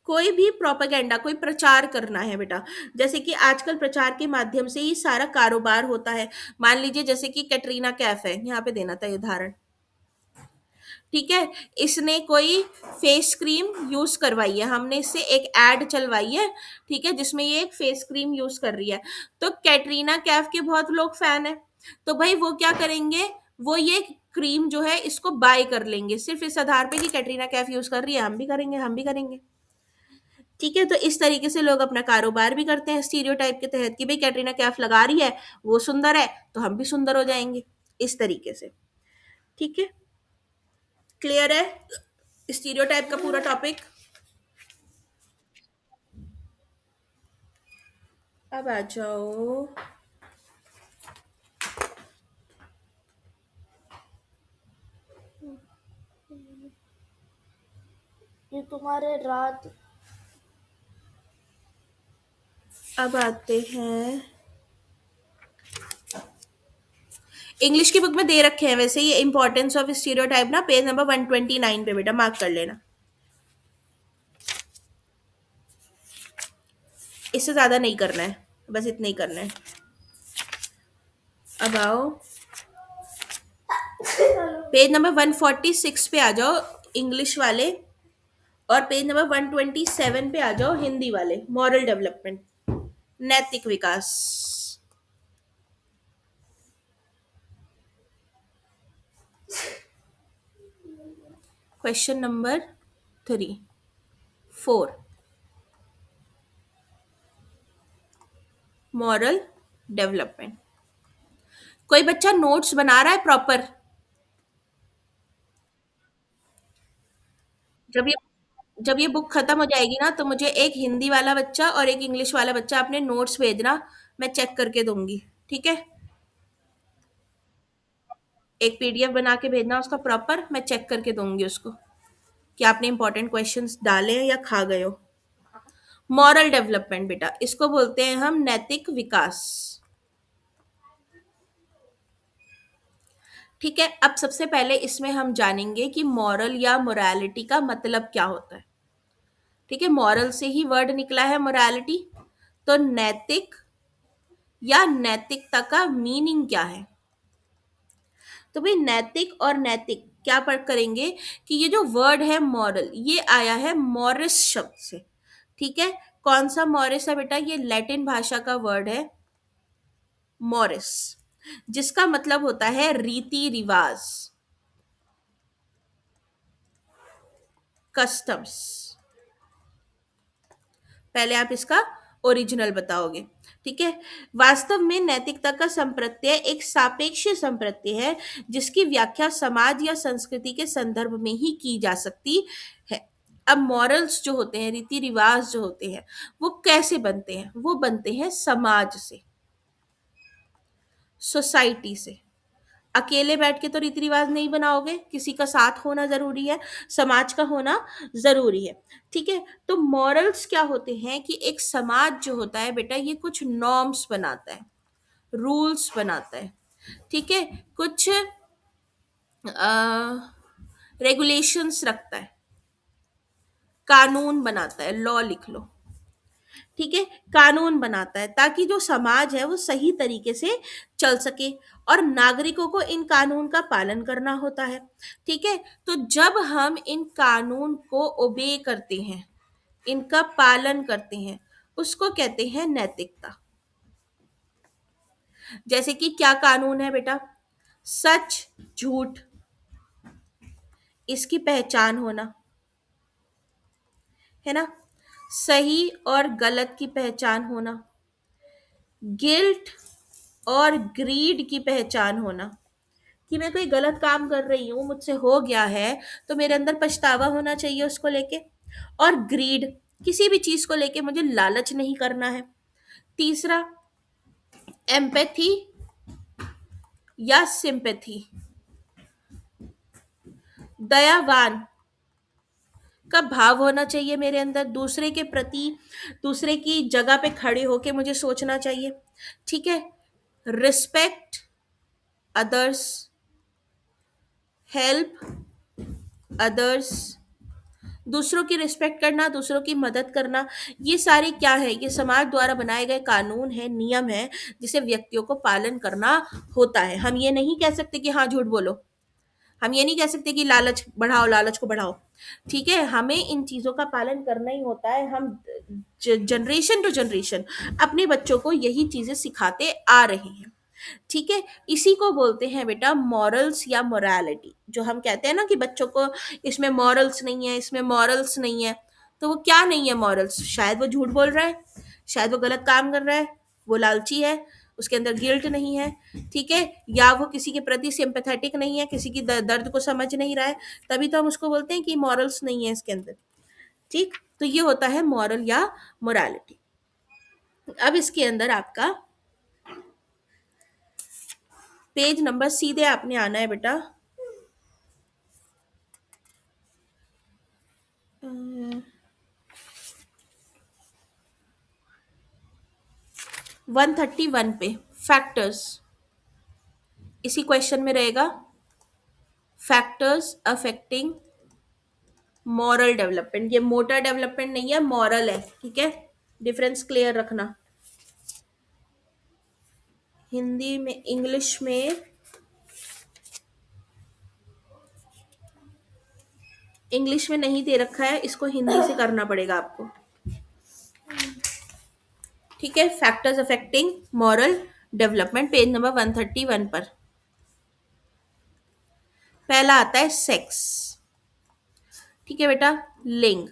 कोई भी प्रोपेगेंडा, कोई प्रचार करना है बेटा, जैसे कि आजकल प्रचार के माध्यम से ही सारा कारोबार होता है। मान लीजिए जैसे कि कैटरीना कैफ है, यहाँ पे देना था ये उदाहरण। ठीक है। इसने कोई फेस क्रीम यूज करवाई है, हमने इससे एक एड चलवाई है, ठीक है, जिसमें ये एक फेस क्रीम यूज कर रही है। तो कैटरीना कैफ के बहुत लोग फैन है, तो भाई वो क्या करेंगे, वो ये क्रीम जो है इसको बाय कर लेंगे, सिर्फ इस आधार पे कि कैटरीना कैफ यूज कर रही है, हम भी करेंगे, हम भी करेंगे। ठीक है। तो इस तरीके से लोग अपना कारोबार भी करते हैं स्टीरियोटाइप के तहत कि भाई कैटरीना कैफ लगा रही है, वो सुंदर है, तो हम भी सुंदर हो जाएंगे, इस तरीके से। ठीक है। क्लियर है स्टीरियोटाइप का पूरा टॉपिक। अब आ जाओ, ये तुम्हारे रात। अब आते हैं, इंग्लिश की बुक में दे रखे हैं वैसे ये इंपॉर्टेंस ऑफ स्टीरियोटाइप ना, पेज नंबर 129 पे बेटा मार्क कर लेना, इससे ज्यादा नहीं करना है, बस इतना ही करना है। अब आओ पेज नंबर 146 पे आ जाओ इंग्लिश वाले, और पेज नंबर 127 पे आ जाओ हिंदी वाले, मॉरल डेवलपमेंट, नैतिक विकास। Question number 4, moral development. कोई बच्चा नोट्स बना रहा है प्रॉपर, जब ये जब ये बुक खत्म हो जाएगी ना तो मुझे एक हिंदी वाला बच्चा और एक इंग्लिश वाला बच्चा अपने नोट्स भेजना, मैं चेक करके दूंगी। ठीक है, एक पीडीएफ बना के भेजना उसका प्रॉपर, मैं चेक करके दूंगी उसको कि आपने इंपॉर्टेंट क्वेश्चंस डाले हैं या खा गए हो। मॉरल डेवलपमेंट बेटा, इसको बोलते हैं हम नैतिक विकास। ठीक है, अब सबसे पहले इसमें हम जानेंगे कि मॉरल या मोरालिटी का मतलब क्या होता है। ठीक है, मॉरल से ही वर्ड निकला है मोरालिटी। तो नैतिक या नैतिकता का मीनिंग क्या है? तो भाई नैतिक और नैतिक क्या पढ़ करेंगे कि ये जो वर्ड है मॉरल, ये आया है मॉरिस शब्द से। ठीक है, कौन सा मॉरिस है बेटा? ये लैटिन भाषा का वर्ड है मॉरिस, जिसका मतलब होता है रीति रिवाज, कस्टम्स। पहले आप इसका ओरिजिनल बताओगे। ठीक है, वास्तव में नैतिकता का संप्रत्यय एक सापेक्ष संप्रत्यय है जिसकी व्याख्या समाज या संस्कृति के संदर्भ में ही की जा सकती है। अब मॉरल्स जो होते हैं, रीति रिवाज जो होते हैं, वो कैसे बनते हैं? वो बनते हैं समाज से, सोसाइटी से। अकेले बैठ के तो रीति रिवाज नहीं बनाओगे, किसी का साथ होना जरूरी है, समाज का होना जरूरी है। ठीक है, तो मॉरल्स क्या होते हैं कि एक समाज जो होता है बेटा, ये कुछ नॉर्म्स बनाता है, रूल्स बनाता है। ठीक है, कुछ रेगुलेशंस रखता है, कानून बनाता है, लॉ लिख लो। ठीक है, कानून बनाता है ताकि जो समाज है वो सही तरीके से चल सके, और नागरिकों को इन कानून का पालन करना होता है। ठीक है, तो जब हम इन कानून को ओबे करते हैं, इनका पालन करते हैं, उसको कहते हैं नैतिकता। जैसे कि क्या कानून है बेटा? सच, झूठ, इसकी पहचान होना, है ना? सही और गलत की पहचान होना, गिल्ट और ग्रीड की पहचान होना, कि मैं कोई गलत काम कर रही हूँ, मुझसे हो गया है, तो मेरे अंदर पछतावा होना चाहिए उसको लेके। और ग्रीड, किसी भी चीज को लेके मुझे लालच नहीं करना है। तीसरा, एम्पैथी या सिंपैथी, दयावान का भाव होना चाहिए मेरे अंदर, दूसरे के प्रति, दूसरे की जगह पे खड़े होके मुझे सोचना चाहिए। ठीक है, रिस्पेक्ट अदर्स, हेल्प अदर्स, दूसरों की रिस्पेक्ट करना, दूसरों की मदद करना, ये सारे क्या है? ये समाज द्वारा बनाए गए कानून है, नियम है, जिसे व्यक्तियों को पालन करना होता है। हम ये नहीं कह सकते कि हाँ झूठ बोलो, हम ये नहीं कह सकते कि लालच बढ़ाओ, लालच को बढ़ाओ। ठीक है, हमें इन चीजों का पालन करना ही होता है। हम जनरेशन टू जनरेशन अपने बच्चों को यही चीजें सिखाते आ रहे हैं। ठीक है, इसी को बोलते हैं बेटा मॉरल्स या मोरालिटी। जो हम कहते हैं ना कि बच्चों को इसमें मॉरल्स नहीं है, इसमें मॉरल्स नहीं है, तो वो क्या नहीं है मॉरल्स? शायद वो झूठ बोल रहा है, शायद वो गलत काम कर रहा है, वो लालची है, उसके अंदर गिल्ट नहीं है। ठीक है, या वो किसी के प्रति सिंपैथेटिक नहीं है, किसी की दर्द को समझ नहीं रहा है, तभी तो हम उसको बोलते हैं कि मॉरल्स नहीं है इसके अंदर। ठीक, तो ये होता है मॉरल या मोरालिटी। अब इसके अंदर आपका पेज नंबर, सीधे आपने आना है बेटा 131 पे, फैक्टर्स। इसी क्वेश्चन में रहेगा फैक्टर्स अफेक्टिंग मॉरल डेवलपमेंट। ये मोटर डेवलपमेंट नहीं है, मॉरल है। ठीक है, डिफरेंस क्लियर रखना। हिंदी में, इंग्लिश में, इंग्लिश में नहीं दे रखा है, इसको हिंदी से करना पड़ेगा आपको। ठीक है, factors affecting moral development, page number 131 पर। पहला आता है सेक्स। ठीक है बेटा, लिंग,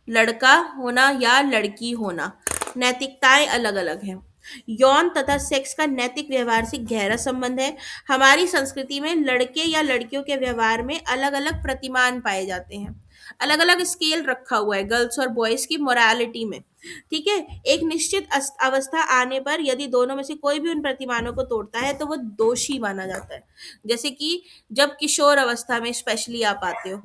लड़का होना या लड़की होना, नैतिकताएं अलग अलग हैं। यौन तथा सेक्स का नैतिक व्यवहार से गहरा संबंध है। हमारी संस्कृति में लड़के या लड़कियों के व्यवहार में अलग अलग प्रतिमान पाए जाते हैं। अलग अलग स्केल रखा हुआ है गर्ल्स और बॉयज की मोरालिटी में। ठीक है, एक निश्चित अवस्था आने पर यदि दोनों में से कोई भी उन प्रतिमानों को तोड़ता है तो वो दोषी माना जाता है। जैसे कि जब किशोर अवस्था में स्पेशली आप आते हो,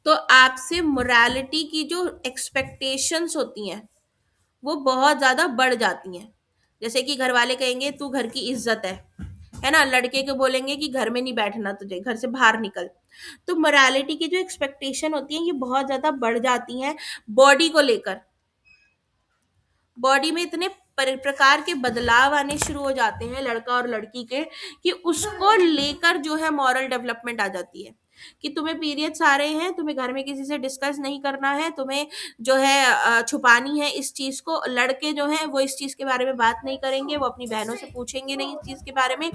तो आपसे मोरालिटी की जो एक्सपेक्टेशंस होती हैं वो बहुत ज्यादा बढ़ जाती हैं। जैसे कि घर वाले कहेंगे तू घर की इज्जत है ना, लड़के को बोलेंगे कि घर में नहीं बैठना, तुझे घर से बाहर निकल। तो मोरालिटी की जो एक्सपेक्टेशन होती है ये बहुत ज्यादा बढ़ जाती हैं। बॉडी को लेकर, बॉडी में इतने प्रकार के बदलाव आने शुरू हो जाते हैं लड़का और लड़की के, कि उसको लेकर जो है मॉरल डेवलपमेंट आ जाती है। कि तुम्हें पीरियड्स आ रहे हैं, तुम्हें घर में किसी से डिस्कस नहीं करना है, तुम्हें जो है छुपानी है इस चीज को। लड़के जो हैं वो इस चीज के बारे में बात नहीं करेंगे, वो अपनी बहनों से पूछेंगे नहीं इस चीज के बारे में।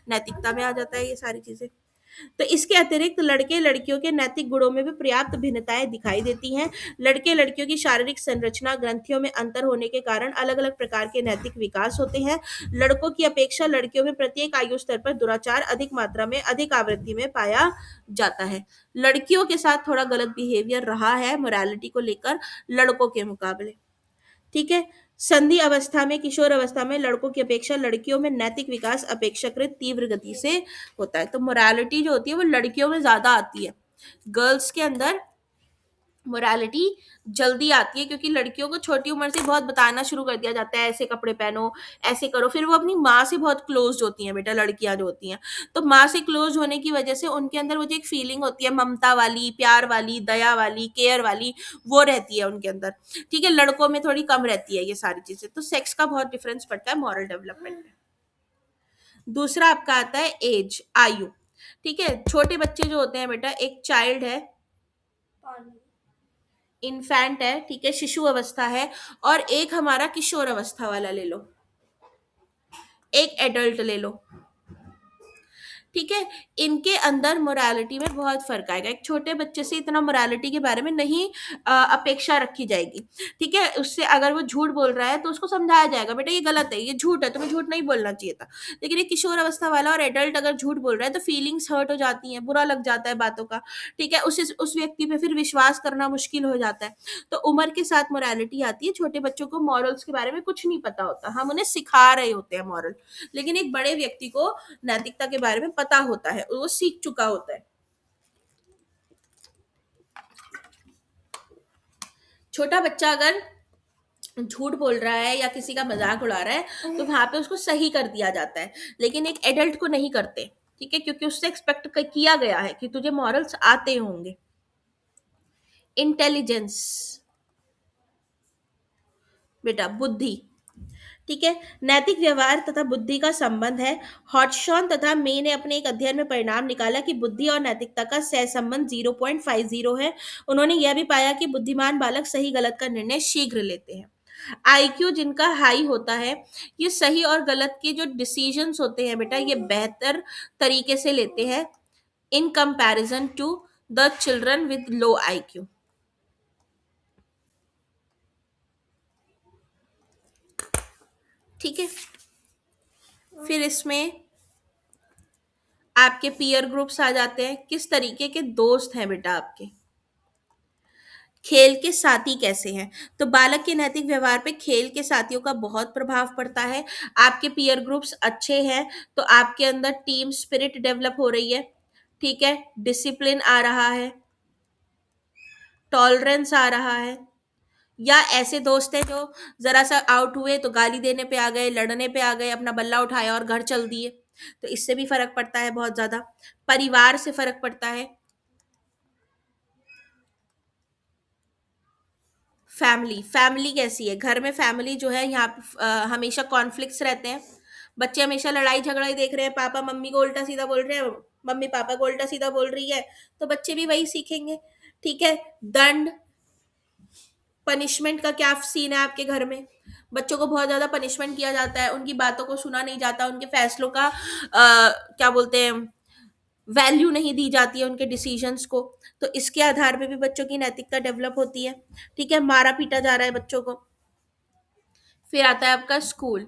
नैतिकता में आ जाता है ये सारी चीजें। तो इसके अतिरिक्त लड़के लड़कियों के नैतिक गुणों में भी पर्याप्त भिन्नताएं दिखाई देती हैं। लड़के लड़कियों की शारीरिक संरचना ग्रंथियों में अंतर होने के कारण अलग अलग प्रकार के नैतिक विकास होते हैं। लड़कों की अपेक्षा लड़कियों में प्रत्येक आयु स्तर पर दुराचार अधिक मात्रा में, अधिक आवृत्ति में पाया जाता है। लड़कियों के साथ थोड़ा गलत बिहेवियर रहा है मोरालिटी को लेकर लड़कों के मुकाबले। ठीक है, संधि अवस्था में, किशोर अवस्था में लड़कों की अपेक्षा लड़कियों में नैतिक विकास अपेक्षाकृत तीव्र गति से होता है। तो मोरालिटी जो होती है वो लड़कियों में ज्यादा आती है, गर्ल्स के अंदर मोरालिटी जल्दी आती है, क्योंकि लड़कियों को छोटी उम्र से बहुत बताना शुरू कर दिया जाता है, ऐसे कपड़े पहनो, ऐसे करो। फिर वो अपनी माँ से बहुत क्लोज होती हैं बेटा, लड़कियां जो होती हैं। तो माँ से क्लोज होने की वजह से उनके अंदर वो जो एक फीलिंग होती है ममता वाली, प्यार वाली, दया वाली, केयर वाली, वो रहती है उनके अंदर। ठीक है, लड़कों में थोड़ी कम रहती है ये सारी चीजें। तो सेक्स का बहुत डिफरेंस पड़ता है मॉरल डेवलपमेंट में। दूसरा आपका आता है एज, आयु। ठीक है, छोटे बच्चे जो होते हैं बेटा, एक चाइल्ड है, पानी। इन्फेंट है, ठीक है, शिशु अवस्था है, और एक हमारा किशोर अवस्था वाला ले लो, एक एडल्ट ले लो। ठीक है, इनके अंदर मोरालिटी में बहुत फर्क आएगा। एक छोटे बच्चे से इतना मोरालिटी के बारे में नहीं अपेक्षा रखी जाएगी। ठीक है, उससे अगर वो झूठ बोल रहा है तो उसको समझाया जाएगा, बेटा ये गलत है, ये झूठ है, तुम्हें झूठ नहीं बोलना चाहिए था। लेकिन एक किशोर अवस्था वाला और एडल्ट अगर झूठ बोल रहा है तो फीलिंग्स हर्ट हो जाती हैं, बुरा लग जाता है बातों का। ठीक है, उस व्यक्ति पे फिर विश्वास करना मुश्किल हो जाता है। तो उम्र के साथ मोरालिटी आती है। छोटे बच्चों को मॉरल्स के बारे में कुछ नहीं पता होता, हम उन्हें सिखा रहे होते हैं मॉरल। लेकिन एक बड़े व्यक्ति को नैतिकता के बारे में पता होता है, वो सीख चुका होता है। छोटा बच्चा अगर झूठ बोल रहा है या किसी का मजाक उड़ा रहा है तो वहां पे उसको सही कर दिया जाता है, लेकिन एक एडल्ट को नहीं करते। ठीक है, क्योंकि उससे एक्सपेक्ट किया गया है कि तुझे मॉरल्स आते होंगे। इंटेलिजेंस, बेटा बुद्धि। ठीक है, नैतिक व्यवहार तथा बुद्धि का संबंध है। हॉटशॉन तथा मे ने अपने एक अध्ययन में परिणाम निकाला कि बुद्धि और नैतिकता का सहसंबंध 0.50 है। उन्होंने यह भी पाया कि बुद्धिमान बालक सही गलत का निर्णय शीघ्र लेते हैं। आईक्यू जिनका हाई होता है, ये सही और गलत के जो डिसीजंस होते हैं बेटा, ये बेहतर तरीके से लेते हैं in comparison to the children with low IQ. ठीक है, फिर इसमें आपके पीयर ग्रुप्स आ जाते हैं, किस तरीके के दोस्त हैं बेटा आपके, खेल के साथी कैसे हैं। तो बालक के नैतिक व्यवहार पे खेल के साथियों का बहुत प्रभाव पड़ता है। आपके पीयर ग्रुप्स अच्छे हैं तो आपके अंदर टीम स्पिरिट डेवलप हो रही है। ठीक है, डिसिप्लिन आ रहा है, टॉलरेंस आ रहा है। या ऐसे दोस्त हैं जो जरा सा आउट हुए तो गाली देने पे आ गए, लड़ने पे आ गए, अपना बल्ला उठाया और घर चल दिए। तो इससे भी फर्क पड़ता है बहुत ज्यादा। परिवार से फर्क पड़ता है। फैमिली, फैमिली कैसी है, घर में फैमिली जो है यहाँ पे हमेशा कॉन्फ्लिक्ट्स रहते हैं। बच्चे हमेशा लड़ाई झगड़ा ही देख रहे हैं, पापा मम्मी को उल्टा सीधा बोल रहे हैं, मम्मी पापा को उल्टा सीधा बोल रही है, तो बच्चे भी वही सीखेंगे। ठीक है, दंड पनिशमेंट का क्या सीन है आपके घर में, बच्चों को बहुत ज्यादा पनिशमेंट किया जाता है, उनकी बातों को सुना नहीं जाता, उनके फैसलों का क्या बोलते हैं, वैल्यू नहीं दी जाती है उनके डिसीजंस को। तो इसके आधार पे भी बच्चों की नैतिकता डेवलप होती है। ठीक है, मारा पीटा जा रहा है बच्चों को। फिर आता है आपका स्कूल।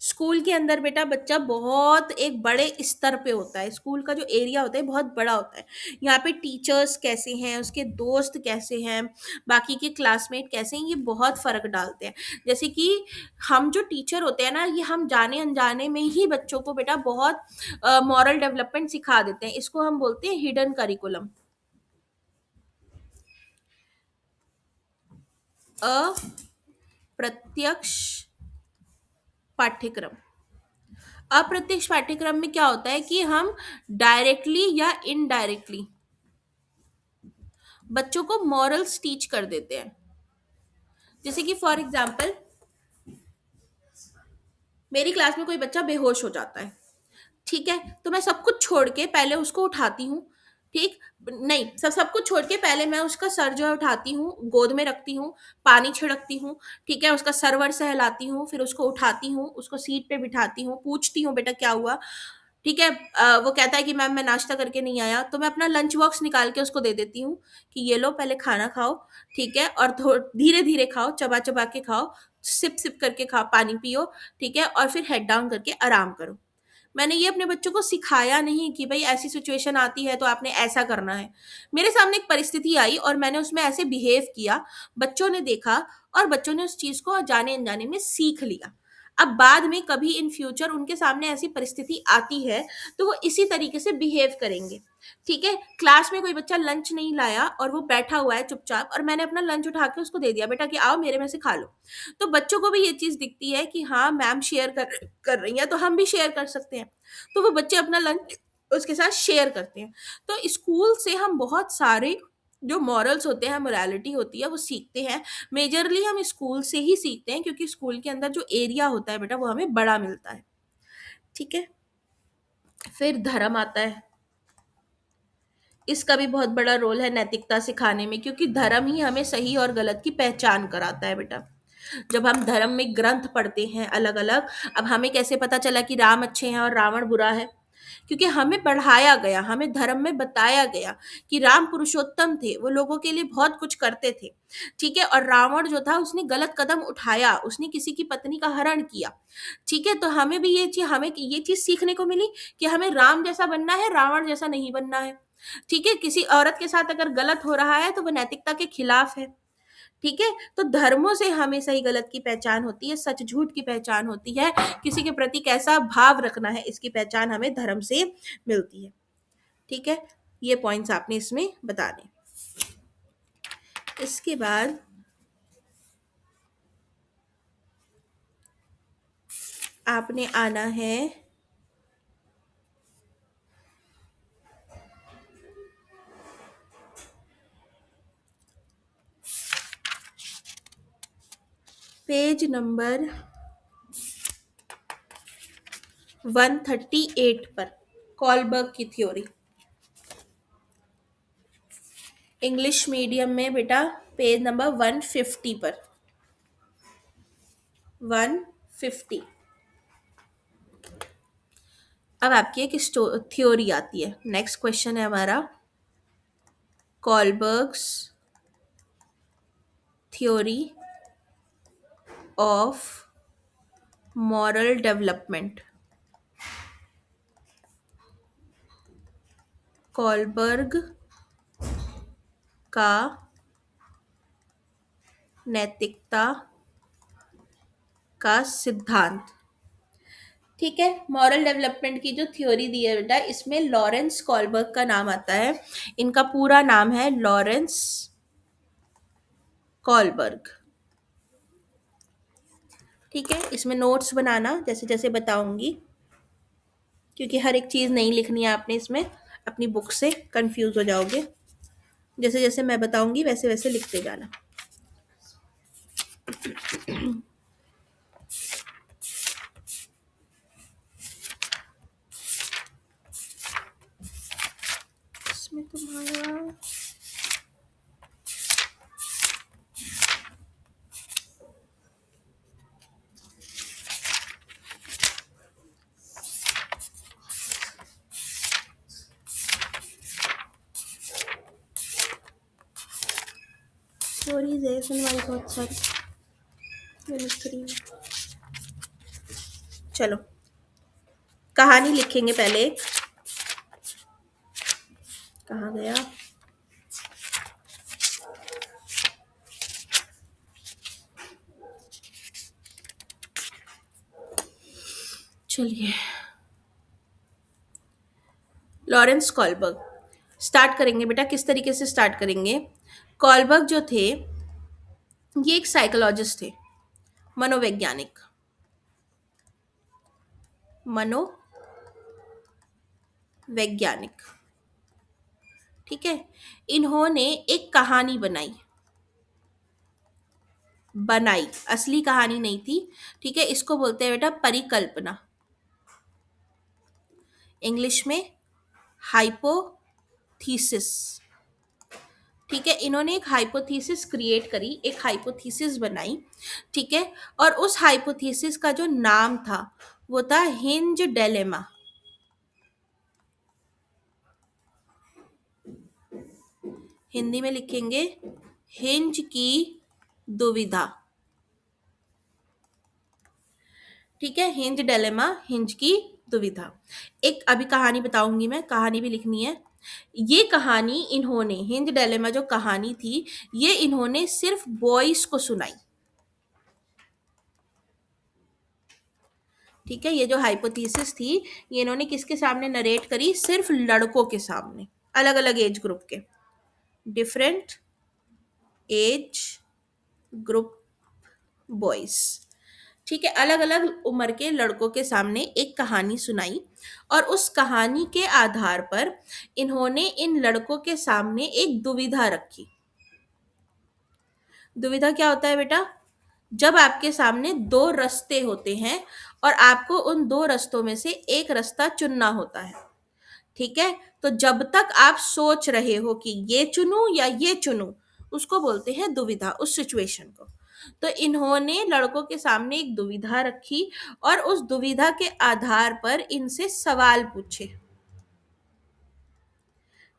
स्कूल के अंदर बेटा बच्चा बहुत एक बड़े स्तर पे होता है, स्कूल का जो एरिया होता है बहुत बड़ा होता है। यहाँ पे टीचर्स कैसे हैं, उसके दोस्त कैसे हैं, बाकी के क्लासमेट कैसे हैं, ये बहुत फर्क डालते हैं। जैसे कि हम जो टीचर होते हैं ना, ये हम जाने अनजाने में ही बच्चों को बेटा बहुत मॉरल डेवलपमेंट सिखा देते हैं। इसको हम बोलते हैं हिडन करिकुलम। अप्रत्यक्ष पाठ्यक्रम। अप्रत्यक्ष पाठ्यक्रम में क्या होता है कि हम डायरेक्टली या इनडायरेक्टली बच्चों को मॉरल्स टीच कर देते हैं। जैसे कि फॉर एग्जाम्पल, मेरी क्लास में कोई बच्चा बेहोश हो जाता है, ठीक है, तो मैं सब कुछ छोड़ के पहले उसको उठाती हूँ। ठीक, नहीं, सब सब कुछ छोड़ के पहले मैं उसका सर जो है उठाती हूँ, गोद में रखती हूँ, पानी छिड़कती हूँ, ठीक है, उसका सरवर सहलाती हूँ, फिर उसको उठाती हूँ, उसको सीट पे बिठाती हूँ, पूछती हूँ बेटा क्या हुआ। ठीक है, वो कहता है कि मैम मैं नाश्ता करके नहीं आया, तो मैं अपना लंच बॉक्स निकाल के उसको दे देती हूँ कि ये लो पहले खाना खाओ, ठीक है, और धीरे धीरे खाओ, चबा चबा के खाओ, सिप सिप करके खाओ, पानी पियो, ठीक है, और फिर हेड डाउन करके आराम करो। मैंने ये अपने बच्चों को सिखाया नहीं कि भाई ऐसी सिचुएशन आती है तो आपने ऐसा करना है। मेरे सामने एक परिस्थिति आई और मैंने उसमें ऐसे बिहेव किया, बच्चों ने देखा और बच्चों ने उस चीज को जाने अनजाने में सीख लिया। अब बाद में कभी इन फ्यूचर उनके सामने ऐसी परिस्थिति आती है तो वो इसी तरीके से बिहेव करेंगे। ठीक है, क्लास में कोई बच्चा लंच नहीं लाया और वो बैठा हुआ है चुपचाप, और मैंने अपना लंच उठा के उसको दे दिया, बेटा कि आओ मेरे में से खा लो। तो बच्चों को भी ये चीज दिखती है कि हाँ मैम शेयर कर रही है तो हम भी शेयर कर सकते हैं, तो वो बच्चे अपना लंच उसके साथ शेयर करते हैं। तो स्कूल से हम बहुत सारे जो मॉरल्स होते हैं, मोरालिटी होती है, वो सीखते हैं। मेजरली हम स्कूल से ही सीखते हैं क्योंकि स्कूल के अंदर जो एरिया होता है बेटा वो हमें बड़ा मिलता है। ठीक है, फिर धर्म आता है। इसका भी बहुत बड़ा रोल है नैतिकता सिखाने में, क्योंकि धर्म ही हमें सही और गलत की पहचान कराता है बेटा। जब हम धर्म में ग्रंथ पढ़ते हैं अलग अलग, अब हमें कैसे पता चला कि राम अच्छे हैं और रावण बुरा है? क्योंकि हमें पढ़ाया गया, हमें धर्म में बताया गया कि राम पुरुषोत्तम थे, वो लोगों के लिए बहुत कुछ करते थे, ठीक है, और रावण जो था उसने गलत कदम उठाया, उसने किसी की पत्नी का हरण किया। ठीक है, तो हमें भी हमें ये चीज सीखने को मिली कि हमें राम जैसा बनना है, रावण जैसा नहीं बनना है। ठीक है, किसी औरत के साथ अगर गलत हो रहा है तो वो नैतिकता के खिलाफ है। ठीक है, तो धर्मों से हमें सही गलत की पहचान होती है, सच झूठ की पहचान होती है, किसी के प्रति कैसा भाव रखना है इसकी पहचान हमें धर्म से मिलती है। ठीक है, ये पॉइंट्स आपने इसमें बता दें। इसके बाद आपने आना है पेज नंबर 138 पर, कॉलबर्ग की थ्योरी। इंग्लिश मीडियम में बेटा पेज नंबर 150 पर, 150। अब आपकी एक थ्योरी आती है। नेक्स्ट क्वेश्चन है हमारा कॉलबर्ग्स theory of moral development. Kohlberg का नैतिकता का सिद्धांत। ठीक है, मॉरल डेवलपमेंट की जो थ्योरी दी है बेटा, इसमें लॉरेंस कॉलबर्ग का नाम आता है। इनका पूरा नाम है लॉरेंस कॉलबर्ग। ठीक है, इसमें नोट्स बनाना जैसे जैसे बताऊंगी, क्योंकि हर एक चीज़ नहीं लिखनी है आपने इसमें, अपनी बुक से कंफ्यूज हो जाओगे। जैसे जैसे मैं बताऊंगी वैसे वैसे लिखते जाना। इसमें तुम्हारा स्टोरीज है इसमें हमारी बहुत सारी। चलो, कहानी लिखेंगे पहले। कहाँ गया? चलिए, लॉरेंस कॉलबर्ग। स्टार्ट करेंगे बेटा, किस तरीके से स्टार्ट करेंगे? कॉलबर्ग जो थे, ये एक साइकोलॉजिस्ट थे, मनोवैज्ञानिक। मनोवैज्ञानिक, ठीक है। इन्होंने एक कहानी बनाई, असली कहानी नहीं थी, ठीक है। इसको बोलते हैं बेटा परिकल्पना, इंग्लिश में हाइपोथीसिस, ठीक है। इन्होंने एक हाइपोथीसिस क्रिएट करी, एक हाइपोथीसिस बनाई, ठीक है। और उस हाइपोथीसिस का जो नाम था वो था हिंज डेलेमा। हिंदी में लिखेंगे हिंज की दुविधा, ठीक है। हिंज डेलेमा, हिंज की दुविधा। एक अभी कहानी बताऊंगी मैं, कहानी भी लिखनी है। ये कहानी इन्होंने, हिंज डेलेमा जो कहानी थी, ये इन्होंने सिर्फ बॉयज को सुनाई, ठीक है। ये जो हाइपोथेसिस थी, ये इन्होंने किसके सामने नरेट करी? सिर्फ लड़कों के सामने, अलग अलग एज ग्रुप के, डिफरेंट एज ग्रुप बॉयज, ठीक है। अलग अलग उम्र के लड़कों के सामने एक कहानी सुनाई, और उस कहानी के आधार पर इन्होंने इन लड़कों के सामने एक दुविधा रखी। दुविधा क्या होता है बेटा? जब आपके सामने दो रास्ते होते हैं और आपको उन दो रास्तों में से एक रास्ता चुनना होता है, ठीक है। तो जब तक आप सोच रहे हो कि ये चुनूं या ये चुनूं, उसको बोलते हैं दुविधा, उस सिचुएशन को। तो इन्होंने लड़कों के सामने एक दुविधा रखी और उस दुविधा के आधार पर इनसे सवाल पूछे,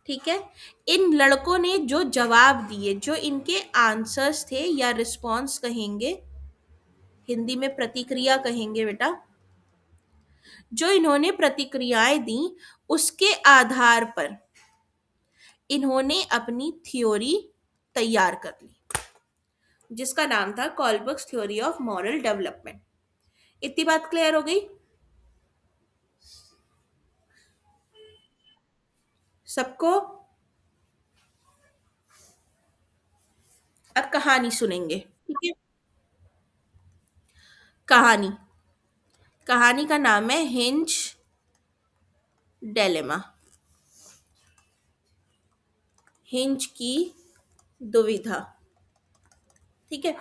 ठीक है। इन लड़कों ने जो जवाब दिए, जो इनके आंसर्स थे या रिस्पॉन्स कहेंगे, हिंदी में प्रतिक्रिया कहेंगे बेटा, जो इन्होंने प्रतिक्रियाएं दी, उसके आधार पर इन्होंने अपनी थ्योरी तैयार कर ली, जिसका नाम था कॉलबर्ग्स थ्योरी ऑफ मॉरल डेवलपमेंट। इतनी बात क्लियर हो गई सबको? अब कहानी सुनेंगे, ठीक है। कहानी, कहानी का नाम है हिंज डेलेमा, हिंज की दुविधा, ठीक है।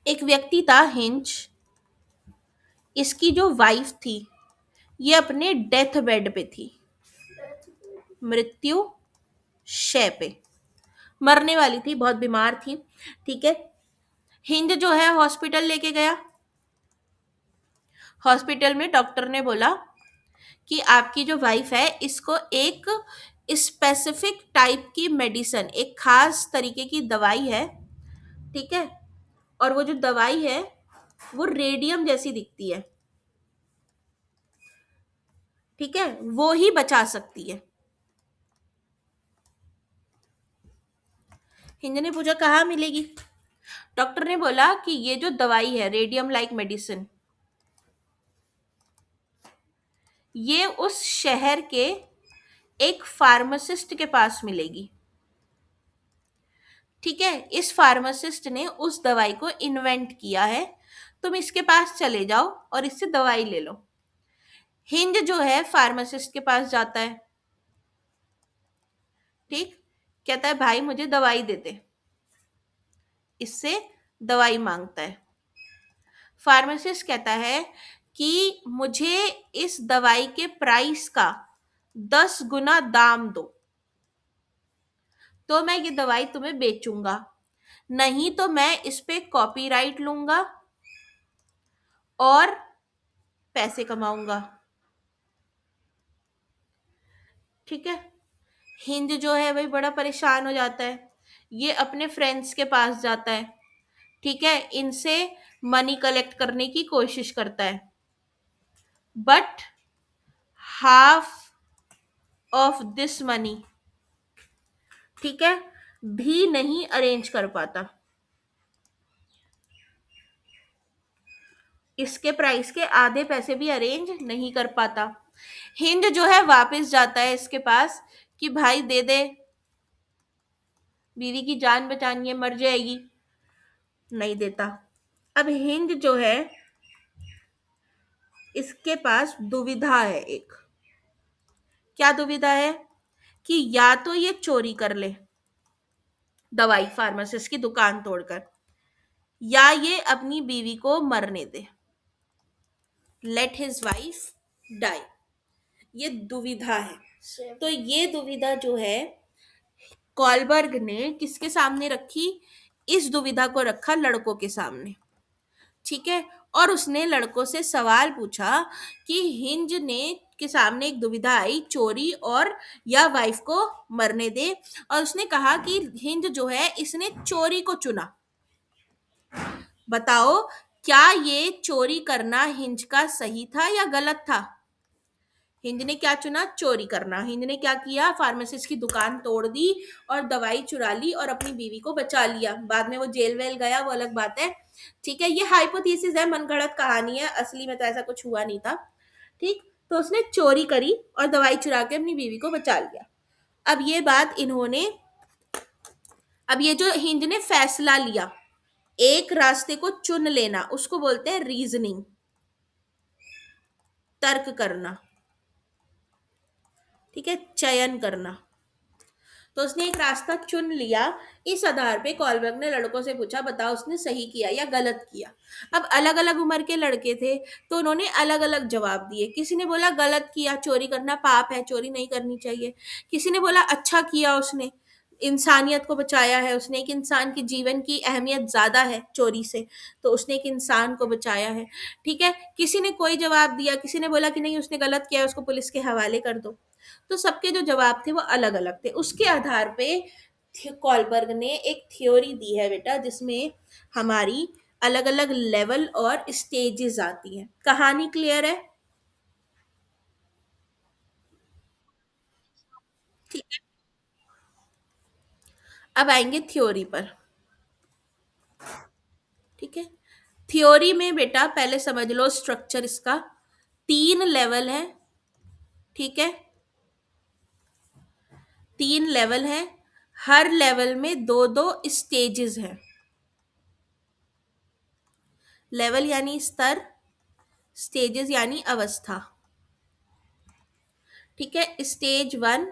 एक व्यक्ति था हिंज, इसकी जो वाइफ थी, ये अपने डेथ बेड पे थी, मृत्यु शय पे, मरने वाली थी, बहुत बीमार थी, ठीक है। हिंद जो है हॉस्पिटल लेके गया। हॉस्पिटल में डॉक्टर ने बोला कि आपकी जो वाइफ है, इसको एक स्पेसिफिक टाइप की मेडिसिन, एक खास तरीके की दवाई है, ठीक है। और वो जो दवाई है वो रेडियम जैसी दिखती है, ठीक है, वो ही बचा सकती है। हिंद ने पूछा कहाँ मिलेगी? डॉक्टर ने बोला कि ये जो दवाई है, रेडियम लाइक मेडिसिन, ये उस शहर के एक फार्मासिस्ट के पास मिलेगी, ठीक है। इस फार्मासिस्ट ने उस दवाई को इन्वेंट किया है, तुम इसके पास चले जाओ और इससे दवाई ले लो। हिंद जो है फार्मासिस्ट के पास जाता है, ठीक, कहता है भाई मुझे दवाई दे दे, इससे दवाई मांगता है। फार्मासिस्ट कहता है कि मुझे इस दवाई के प्राइस का 10 गुना दाम दो, तो मैं ये दवाई तुम्हें बेचूंगा, नहीं तो मैं इस पे कॉपीराइट लूंगा और पैसे कमाऊंगा, ठीक है। हिंद जो है वही बड़ा परेशान हो जाता है, ये अपने फ्रेंड्स के पास जाता है, ठीक है। इनसे मनी कलेक्ट करने की कोशिश करता है, but half of this money, ठीक है, भी नहीं अरेंज कर पाता, इसके प्राइस के आधे पैसे भी अरेंज नहीं कर पाता। हिंद जो है वापस जाता है इसके पास कि भाई दे दे, बीवी की जान बचानी है, मर जाएगी। नहीं देता। अब हिंद जो है, इसके पास दुविधा है एक। क्या दुविधा है? कि या तो ये चोरी कर ले दवाई फार्मासिस्ट की दुकान तोड़कर, या ये अपनी बीवी को मरने दे, लेट हिज वाइफ डाई। ये दुविधा है। तो ये दुविधा जो है कॉलबर्ग ने किसके सामने रखी? इस दुविधा को रखा लड़कों के सामने, ठीक है। और उसने लड़कों से सवाल पूछा कि हिंज ने के सामने एक दुविधा आई, चोरी और या वाइफ को मरने दे, और उसने कहा कि हिंज जो है इसने चोरी को चुना। बताओ, क्या ये चोरी करना हिंज का सही था या गलत था? हिंद ने क्या चुना? चोरी करना। हिंद ने क्या किया? फार्मासिस्ट की दुकान तोड़ दी और दवाई चुरा ली और अपनी बीवी को बचा लिया। बाद में वो जेल वेल गया, वो अलग बात है, ठीक है। ये हाइपोथेसिस है, मनगढ़ंत कहानी है, असली में तो ऐसा कुछ हुआ नहीं था, ठीक। तो उसने चोरी करी और दवाई चुरा के अपनी बीवी को बचा लिया। अब ये बात इन्होंने, अब ये जो हिंद ने फैसला लिया, एक रास्ते को चुन लेना, उसको बोलते हैं रीजनिंग, तर्क करना, ठीक है, चयन करना। तो उसने एक रास्ता चुन लिया। इस आधार पे कॉलबर्ग ने लड़कों से पूछा, बताओ उसने सही किया या गलत किया। अब अलग अलग उम्र के लड़के थे, तो उन्होंने अलग अलग जवाब दिए। किसी ने बोला गलत किया, चोरी करना पाप है, चोरी नहीं करनी चाहिए। किसी ने बोला अच्छा किया उसने, इंसानियत को बचाया है उसने, एक इंसान के जीवन की अहमियत ज्यादा है चोरी से, तो उसने एक इंसान को बचाया है, ठीक है। किसी ने कोई जवाब दिया, किसी ने बोला कि नहीं उसने गलत किया, उसको पुलिस के हवाले कर दो। तो सबके जो जवाब थे वो अलग अलग थे। उसके आधार पे कॉलबर्ग ने एक थ्योरी दी है बेटा, जिसमें हमारी अलग अलग लेवल और स्टेजेस आती हैं। कहानी क्लियर है? ठीक है। अब आएंगे थ्योरी पर, ठीक है। थ्योरी में बेटा पहले समझ लो स्ट्रक्चर इसका। 3 लेवल है, ठीक है, 3 लेवल है। हर लेवल में दो दो स्टेजेस हैं। लेवल यानी स्तर, स्टेजेस यानी अवस्था, ठीक है। स्टेज 1,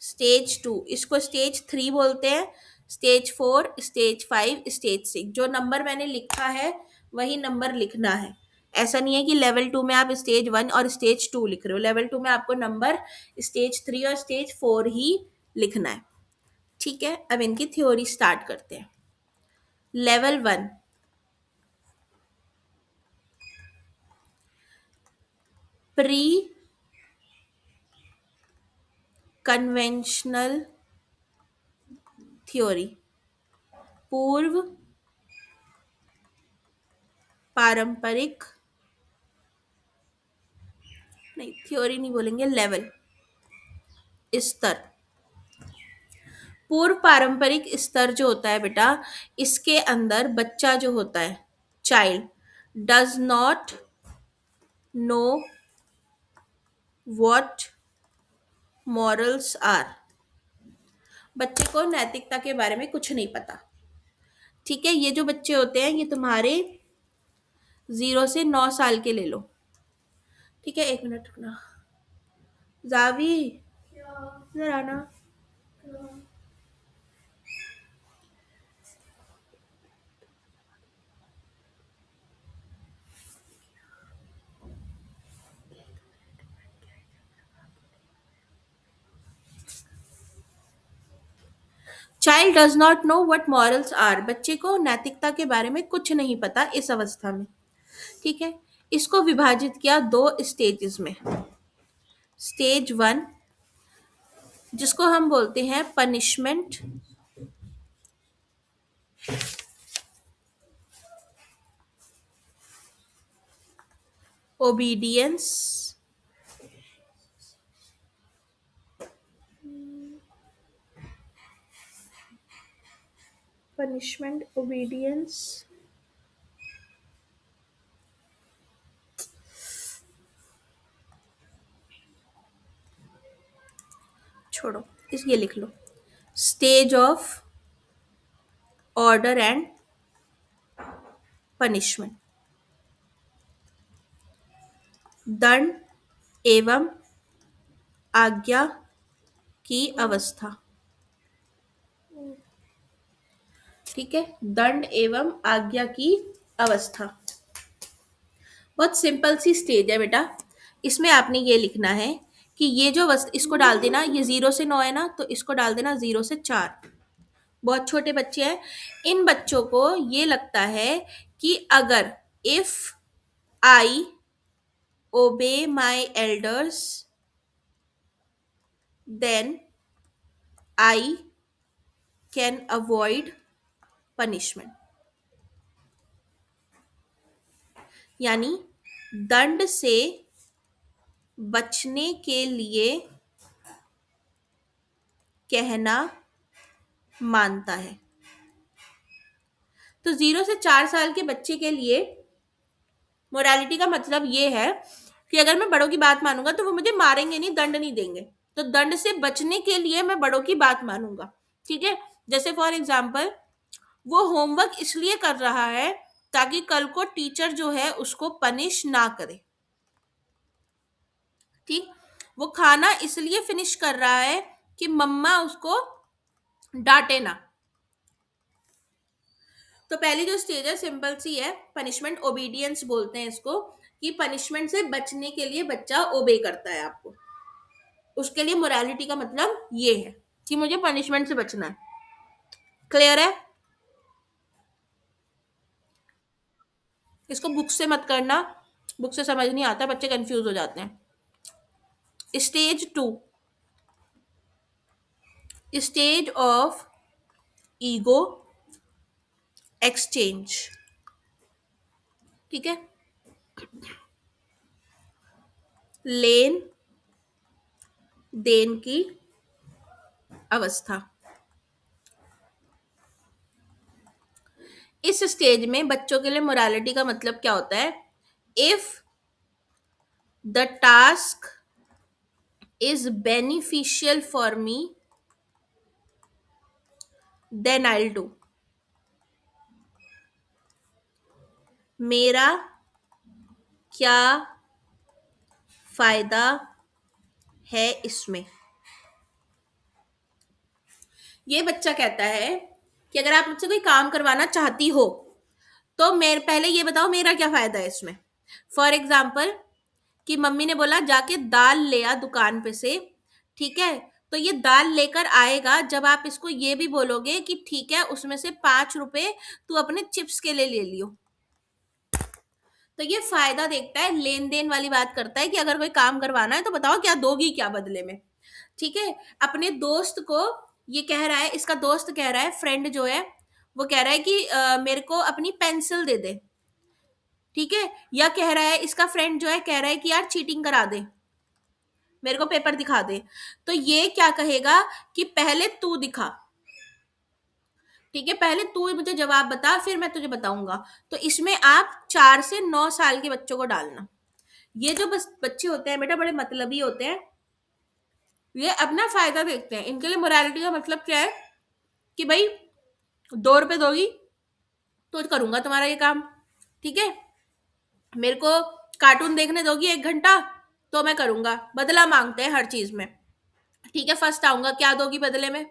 स्टेज 2, इसको स्टेज 3 बोलते हैं, स्टेज 4, स्टेज 5, स्टेज 6। जो नंबर मैंने लिखा है वही नंबर लिखना है। ऐसा नहीं है कि लेवल 2 में आप स्टेज 1 और स्टेज 2 लिख रहे हो। लेवल 2 में आपको नंबर स्टेज 3 और स्टेज 4 ही लिखना है, ठीक है। अब इनकी थ्योरी स्टार्ट करते हैं। लेवल 1, प्री कन्वेंशनल थ्योरी, पूर्व पारंपरिक, नहीं थ्योरी नहीं बोलेंगे, लेवल, स्तर। पूर्व पारंपरिक स्तर जो होता है बेटा, इसके अंदर बच्चा जो होता है, child, does not know what morals are. बच्चे को नैतिकता के बारे में कुछ नहीं पता, ठीक है। ये जो बच्चे होते हैं ये तुम्हारे 0 से 9 साल के ले लो, ठीक है। 1 मिनट रुकना, जावी इधर आना। Child does not know what morals are, बच्चे को नैतिकता के बारे में कुछ नहीं पता इस अवस्था में, ठीक है। इसको विभाजित किया 2 स्टेजेस में। स्टेज 1, जिसको हम बोलते हैं पनिशमेंट, ओबीडियंस, पनिशमेंट, ओबीडियंस, छोड़ो, इस ये लिख लो, stage of order and punishment, दंड एवं आज्ञा की अवस्था। ठीक है, दंड एवं आज्ञा की अवस्था। बहुत सिंपल सी स्टेज है बेटा। इसमें आपने ये लिखना है कि ये जो वस्तु, इसको डाल देना, ये 0 से 9 है ना, तो इसको डाल देना 0 से 4। बहुत छोटे बच्चे हैं, इन बच्चों को ये लगता है कि अगर if I obey my elders then I can avoid punishment, यानी दंड से बचने के लिए कहना मानता है। तो 0 से 4 साल के बच्चे के लिए मोरालिटी का मतलब ये है कि अगर मैं बड़ों की बात मानूंगा तो वो मुझे मारेंगे नहीं, दंड नहीं देंगे, तो दंड से बचने के लिए मैं बड़ों की बात मानूंगा। ठीक है, जैसे फॉर एग्जाम्पल वो होमवर्क इसलिए कर रहा है ताकि कल को टीचर जो है उसको पनिश ना करे। ठीक, वो खाना इसलिए फिनिश कर रहा है कि मम्मा उसको डांटे ना। तो पहली जो स्टेज है सिंपल सी है, पनिशमेंट ओबीडियंस बोलते हैं इसको, कि पनिशमेंट से बचने के लिए बच्चा ओबे करता है आपको। उसके लिए मोरालिटी का मतलब ये है कि मुझे पनिशमेंट से बचना है। क्लियर है? इसको बुक से मत करना, बुक से समझ नहीं आता, बच्चे कंफ्यूज हो जाते हैं। Stage 2, stage of ego exchange. ठीक है, लेन देन की अवस्था। इस स्टेज में बच्चों के लिए मोरालिटी का मतलब क्या होता है? If the task is beneficial for me then I do. मेरा क्या फायदा है इसमें? ये बच्चा कहता है कि अगर आप मुझसे कोई काम करवाना चाहती हो तो मेरे पहले ये बताओ मेरा क्या फायदा है इसमें। फॉर एग्जाम्पल कि मम्मी ने बोला जाके दाल ले आ दुकान पे से। ठीक है, तो ये दाल लेकर आएगा जब आप इसको ये भी बोलोगे कि ठीक है उसमें से 5 रुपए तू अपने चिप्स के लिए ले लियो। तो ये फायदा देखता है, लेन देन वाली बात करता है कि अगर कोई काम करवाना है तो बताओ क्या दोगी क्या बदले में। ठीक है, अपने दोस्त को ये कह रहा है, इसका दोस्त कह रहा है, फ्रेंड जो है वो कह रहा है कि मेरे को अपनी पेंसिल दे दे। ठीक है, या कह रहा है, इसका फ्रेंड जो है कह रहा है कि यार चीटिंग करा दे, मेरे को पेपर दिखा दे। तो ये क्या कहेगा कि पहले तू दिखा। ठीक है, पहले तू मुझे जवाब बता फिर मैं तुझे बताऊंगा। तो इसमें आप 4 से 9 साल के बच्चों को डालना। ये जो बस बच्चे होते हैं बेटा बड़े मतलबी होते हैं, ये अपना फायदा देखते हैं। इनके लिए मोरालिटी का मतलब क्या है कि भाई 2 रुपए दोगी तो करूंगा तुम्हारा ये काम। ठीक है, मेरे को कार्टून देखने दोगी 1 घंटा तो मैं करूंगा। बदला मांगते हैं हर चीज में। ठीक है, फर्स्ट आऊंगा, क्या दोगी बदले में?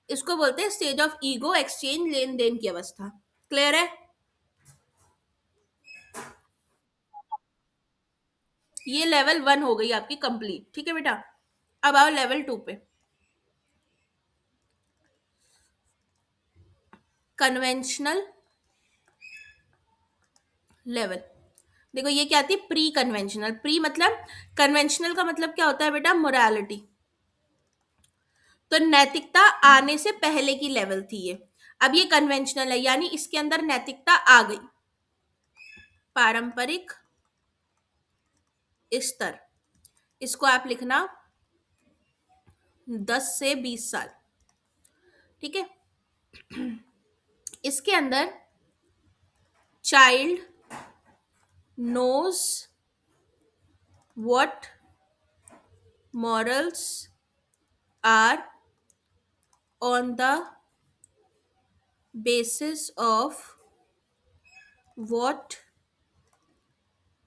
इसको बोलते हैं स्टेज ऑफ ईगो एक्सचेंज, लेन देन की अवस्था। क्लियर है? ये लेवल 1 हो गई आपकी कंप्लीट। ठीक है बेटा, अब आओ लेवल 2 पे, कन्वेंशनल लेवल। देखो ये क्या आती है, प्री कन्वेंशनल। प्री मतलब, कन्वेंशनल का मतलब क्या होता है बेटा? मोरालिटी। तो नैतिकता आने से पहले की लेवल थी ये, अब ये कन्वेंशनल है, यानी इसके अंदर नैतिकता आ गई। पारंपरिक स्तर, इसको आप लिखना 10 से 20 साल। ठीक है, इसके अंदर child knows what morals are on the basis of what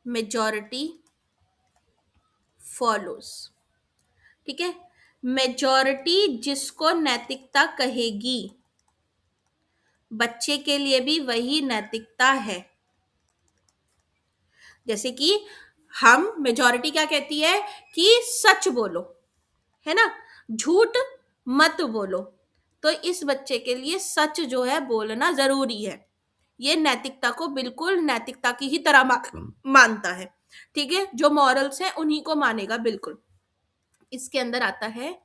majority follows। ठीक है, मेजॉरिटी जिसको नैतिकता कहेगी, बच्चे के लिए भी वही नैतिकता है। जैसे कि हम मेजॉरिटी क्या कहती है कि सच बोलो, है ना, झूठ मत बोलो। तो इस बच्चे के लिए सच जो है बोलना जरूरी है। ये नैतिकता को बिल्कुल नैतिकता की ही तरह मानता है। ठीक है, जो मॉरल्स हैं उन्हीं को मानेगा बिल्कुल। इसके अंदर आता है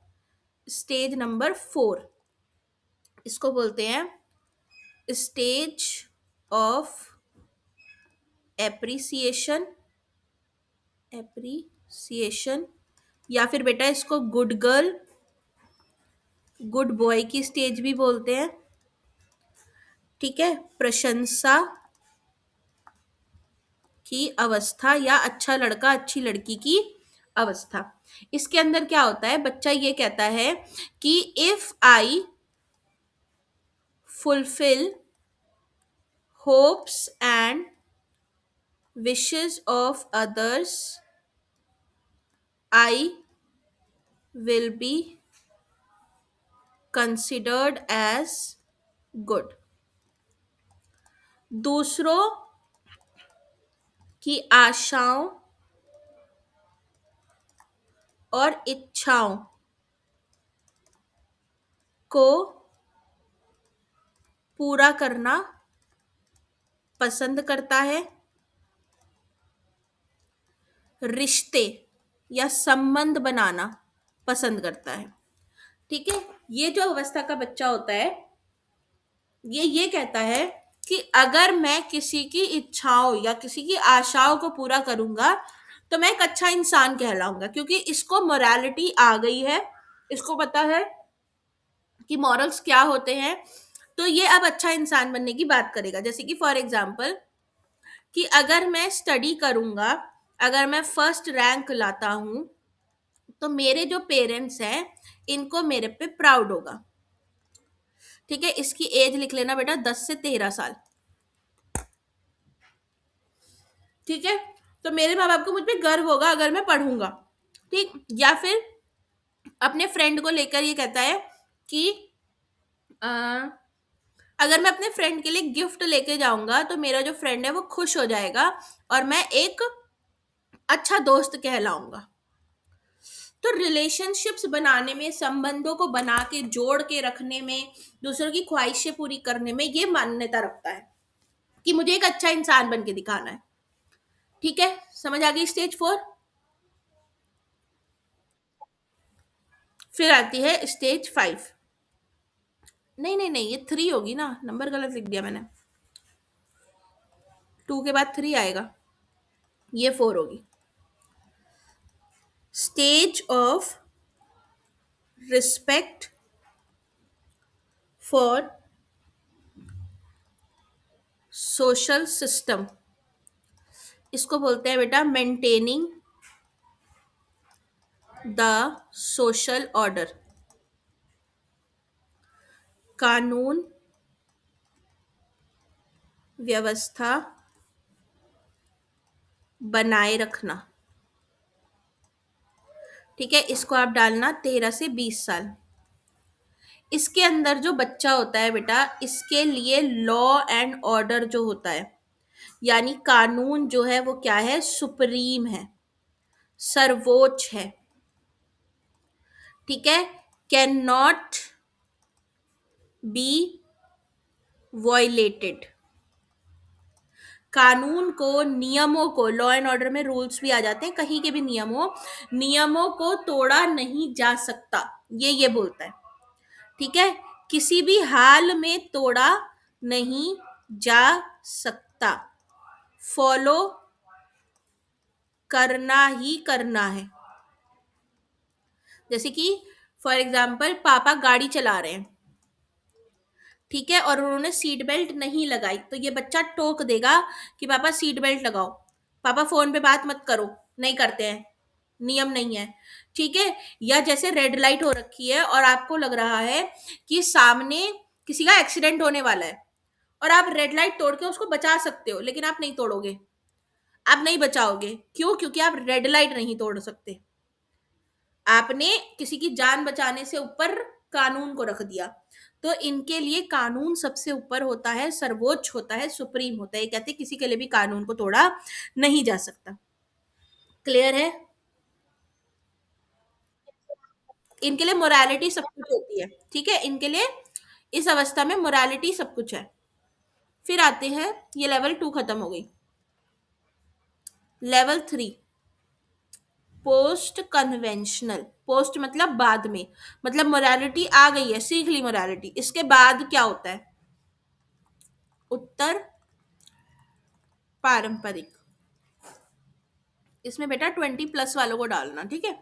स्टेज नंबर 4, इसको बोलते हैं स्टेज ऑफ एप्रिसिएशन। एप्रिसिएशन, या फिर बेटा इसको गुड गर्ल गुड बॉय की स्टेज भी बोलते हैं। ठीक है, प्रशंसा की अवस्था या अच्छा लड़का अच्छी लड़की की अवस्था। इसके अंदर क्या होता है, बच्चा ये कहता है कि if I fulfil hopes and wishes of others I will be considered as good. दूसरों की आशाओं और इच्छाओं को पूरा करना पसंद करता है, रिश्ते या संबंध बनाना पसंद करता है। ठीक है, ये जो अवस्था का बच्चा होता है ये कहता है कि अगर मैं किसी की इच्छाओं या किसी की आशाओं को पूरा करूंगा तो मैं एक अच्छा इंसान कहलाऊंगा, क्योंकि इसको मोरालिटी आ गई है, इसको पता है कि मॉरल्स क्या होते हैं। तो ये अब अच्छा इंसान बनने की बात करेगा। जैसे कि फॉर एग्जाम्पल कि अगर मैं स्टडी करूंगा, अगर मैं फर्स्ट रैंक लाता हूं तो मेरे जो पेरेंट्स हैं इनको मेरे पे प्राउड होगा। ठीक है, इसकी एज लिख लेना बेटा 10 से 13 साल। ठीक है, तो मेरे माँ बाप को मुझ पे गर्व होगा अगर मैं पढ़ूंगा। ठीक, या फिर अपने फ्रेंड को लेकर ये कहता है कि अ, अगर मैं अपने फ्रेंड के लिए गिफ्ट लेके जाऊंगा तो मेरा जो फ्रेंड है वो खुश हो जाएगा और मैं एक अच्छा दोस्त कहलाऊंगा। तो रिलेशनशिप्स बनाने में, संबंधों को बना के जोड़ के रखने में, दूसरों की ख्वाहिशें पूरी करने में ये मान्यता रखता है कि मुझे एक अच्छा इंसान बन के दिखाना है। ठीक है, समझ आ गई स्टेज 4। फिर आती है स्टेज 5। नहीं नहीं नहीं, ये 3 होगी ना, नंबर गलत लिख दिया मैंने, 2 के बाद 3 आएगा, ये 4 होगी। Stage of respect for social system, इसको बोलते हैं बेटा मेंटेनिंग द सोशल ऑर्डर। कानून व्यवस्था बनाए रखना। ठीक है, इसको आप डालना 13 से 20 साल। इसके अंदर जो बच्चा होता है बेटा, इसके लिए लॉ एंड ऑर्डर जो होता है, यानी कानून जो है वो क्या है, सुप्रीम है, सर्वोच्च है। ठीक है, कैन नॉट बी वॉयलेटेड। कानून को, नियमों को, लॉ एंड ऑर्डर में रूल्स भी आ जाते हैं, कहीं के भी नियमों को तोड़ा नहीं जा सकता, ये बोलता है। ठीक है, किसी भी हाल में तोड़ा नहीं जा सकता। फॉलो करना ही करना है। जैसे कि फॉर एग्जाम्पल पापा गाड़ी चला रहे हैं, ठीक है, और उन्होंने सीट बेल्ट नहीं लगाई, तो ये बच्चा टोक देगा कि पापा सीट बेल्ट लगाओ, पापा फोन पे बात मत करो, नहीं करते हैं, नियम नहीं है, ठीक है। या जैसे रेड लाइट हो रखी है और आपको लग रहा है कि सामने किसी का एक्सीडेंट होने वाला है, और आप रेड लाइट तोड़ के उसको बचा सकते हो, लेकिन आप नहीं तोड़ोगे, आप नहीं बचाओगे, क्यों? क्योंकि आप रेड लाइट नहीं तोड़ सकते, आपने किसी की जान बचाने से ऊपर कानून को रख दिया। तो इनके लिए कानून सबसे ऊपर होता है, सर्वोच्च होता है, सुप्रीम होता है, ये कहते हैं किसी के लिए भी कानून को तोड़ा नहीं जा सकता। क्लियर है? इनके लिए मोरालिटी सब कुछ होती है, ठीक है, इनके लिए इस अवस्था में मोरालिटी सब कुछ है। फिर आते हैं, ये लेवल 2 खत्म हो गई। Level 3, post conventional. पोस्ट मतलब बाद में, मतलब मोरालिटी आ गई है, सीख ली मोरालिटी, इसके बाद क्या होता है? उत्तर पारंपरिक। इसमें बेटा 20+ वालों को डालना, ठीक है।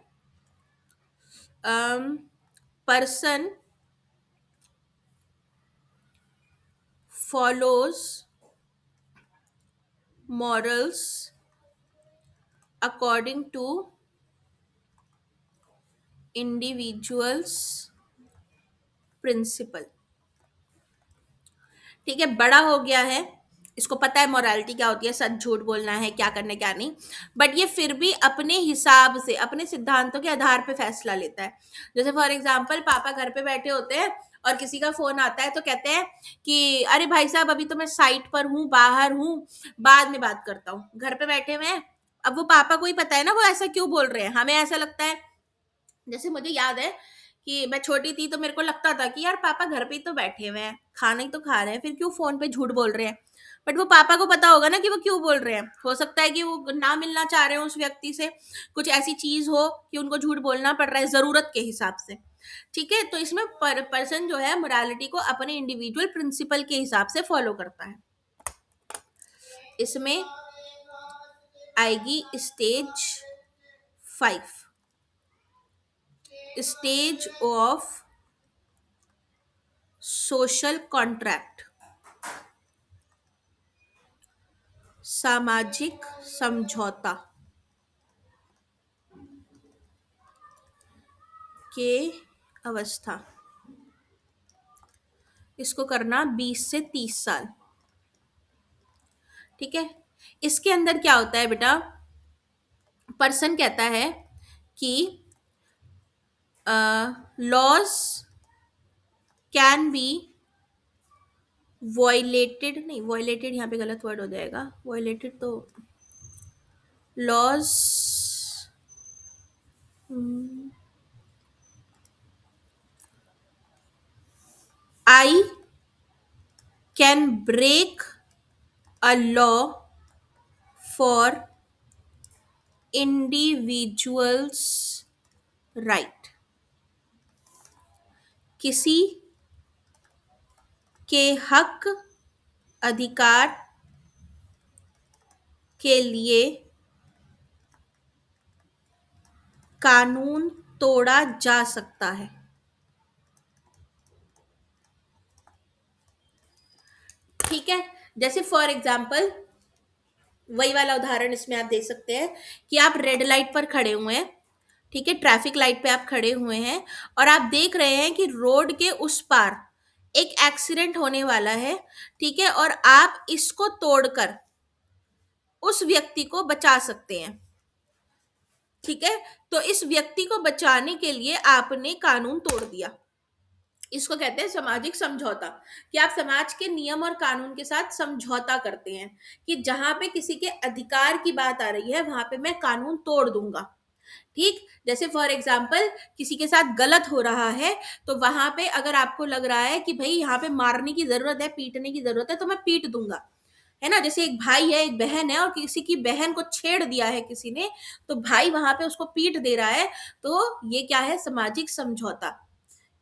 Person follows morals according to individuals principle, ठीक है, बड़ा हो गया है, इसको पता है मोरालिटी क्या होती है, सच झूठ बोलना है, क्या करना क्या नहीं, बट ये फिर भी अपने हिसाब से, अपने सिद्धांतों के आधार पे फैसला लेता है। जैसे फॉर एग्जांपल पापा घर पे बैठे होते हैं और किसी का फोन आता है, तो कहते हैं कि अरे भाई साहब अभी तो मैं साइट पर हूँ, बाहर हूँ, बाद में बात करता हूँ, घर पे बैठे हुए हैं। अब वो पापा को ही पता है ना वो ऐसा क्यों बोल रहे हैं, हमें ऐसा लगता है, जैसे मुझे याद है कि मैं छोटी थी तो मेरे को लगता था कि यार पापा घर पे ही तो बैठे हुए हैं, खाना ही तो खा रहे हैं, फिर क्यों फोन पे झूठ बोल रहे हैं। बट वो पापा को पता होगा ना कि वो क्यों बोल रहे हैं, हो सकता है कि वो ना मिलना चाह रहे हो उस व्यक्ति से, कुछ ऐसी चीज हो कि उनको झूठ बोलना पड़ रहा है जरूरत के हिसाब से, ठीक है। तो इसमें पर्सन जो है मोरालिटी को अपने इंडिविजुअल प्रिंसिपल के हिसाब से फॉलो करता है। इसमें आएगी stage 5, stage of social contract, सामाजिक समझौता के अवस्था। इसको करना 20 से 30 साल, ठीक है। इसके अंदर क्या होता है बेटा, पर्सन कहता है कि लॉज कैन बी वॉयलेटेड, नहीं वॉयलेटेड यहाँ पे गलत वर्ड हो जाएगा, वॉयलेटेड तो laws, I can break a law for individuals right, किसी के हक अधिकार के लिए कानून तोड़ा जा सकता है, ठीक है। जैसे फॉर एग्जाम्पल वही वाला उदाहरण इसमें आप दे सकते हैं कि आप रेड लाइट पर खड़े हुए हैं, ठीक है, ट्रैफिक लाइट पे आप खड़े हुए हैं और आप देख रहे हैं कि रोड के उस पार एक एक्सीडेंट होने वाला है, ठीक है, और आप इसको तोड़कर उस व्यक्ति को बचा सकते हैं, ठीक है। तो इस व्यक्ति को बचाने के लिए आपने कानून तोड़ दिया, इसको कहते हैं सामाजिक समझौता, कि आप समाज के नियम और कानून के साथ समझौता करते हैं कि जहां पे किसी के अधिकार की बात आ रही है वहां पे मैं कानून तोड़ दूंगा, ठीक। जैसे फॉर एग्जाम्पल किसी के साथ गलत हो रहा है, तो वहां पे अगर आपको लग रहा है कि भाई यहाँ पे मारने की जरूरत है, पीटने की जरूरत है, तो मैं पीट दूंगा, है ना। जैसे एक भाई है एक बहन है और किसी की बहन को छेड़ दिया है किसी ने, तो भाई वहां पे उसको पीट दे रहा है, तो ये क्या है, सामाजिक समझौता,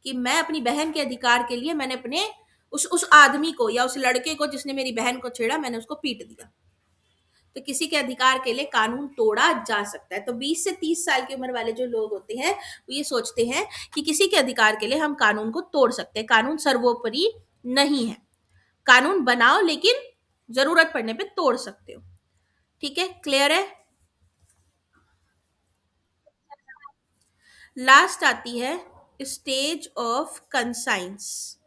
कि मैं अपनी बहन के अधिकार के लिए मैंने अपने उस आदमी को या उस लड़के को जिसने मेरी बहन को छेड़ा मैंने उसको पीट दिया, तो किसी के अधिकार के लिए कानून तोड़ा जा सकता है। तो 20 से 30 साल की उम्र वाले जो लोग होते हैं वो ये सोचते हैं कि किसी के अधिकार के लिए हम कानून को तोड़ सकते हैं, कानून सर्वोपरि नहीं है। कानून बनाओ लेकिन जरूरत पड़ने पे तोड़ सकते हो। ठीक है, क्लियर है। लास्ट आती है स्टेज ऑफ कंसाइंस।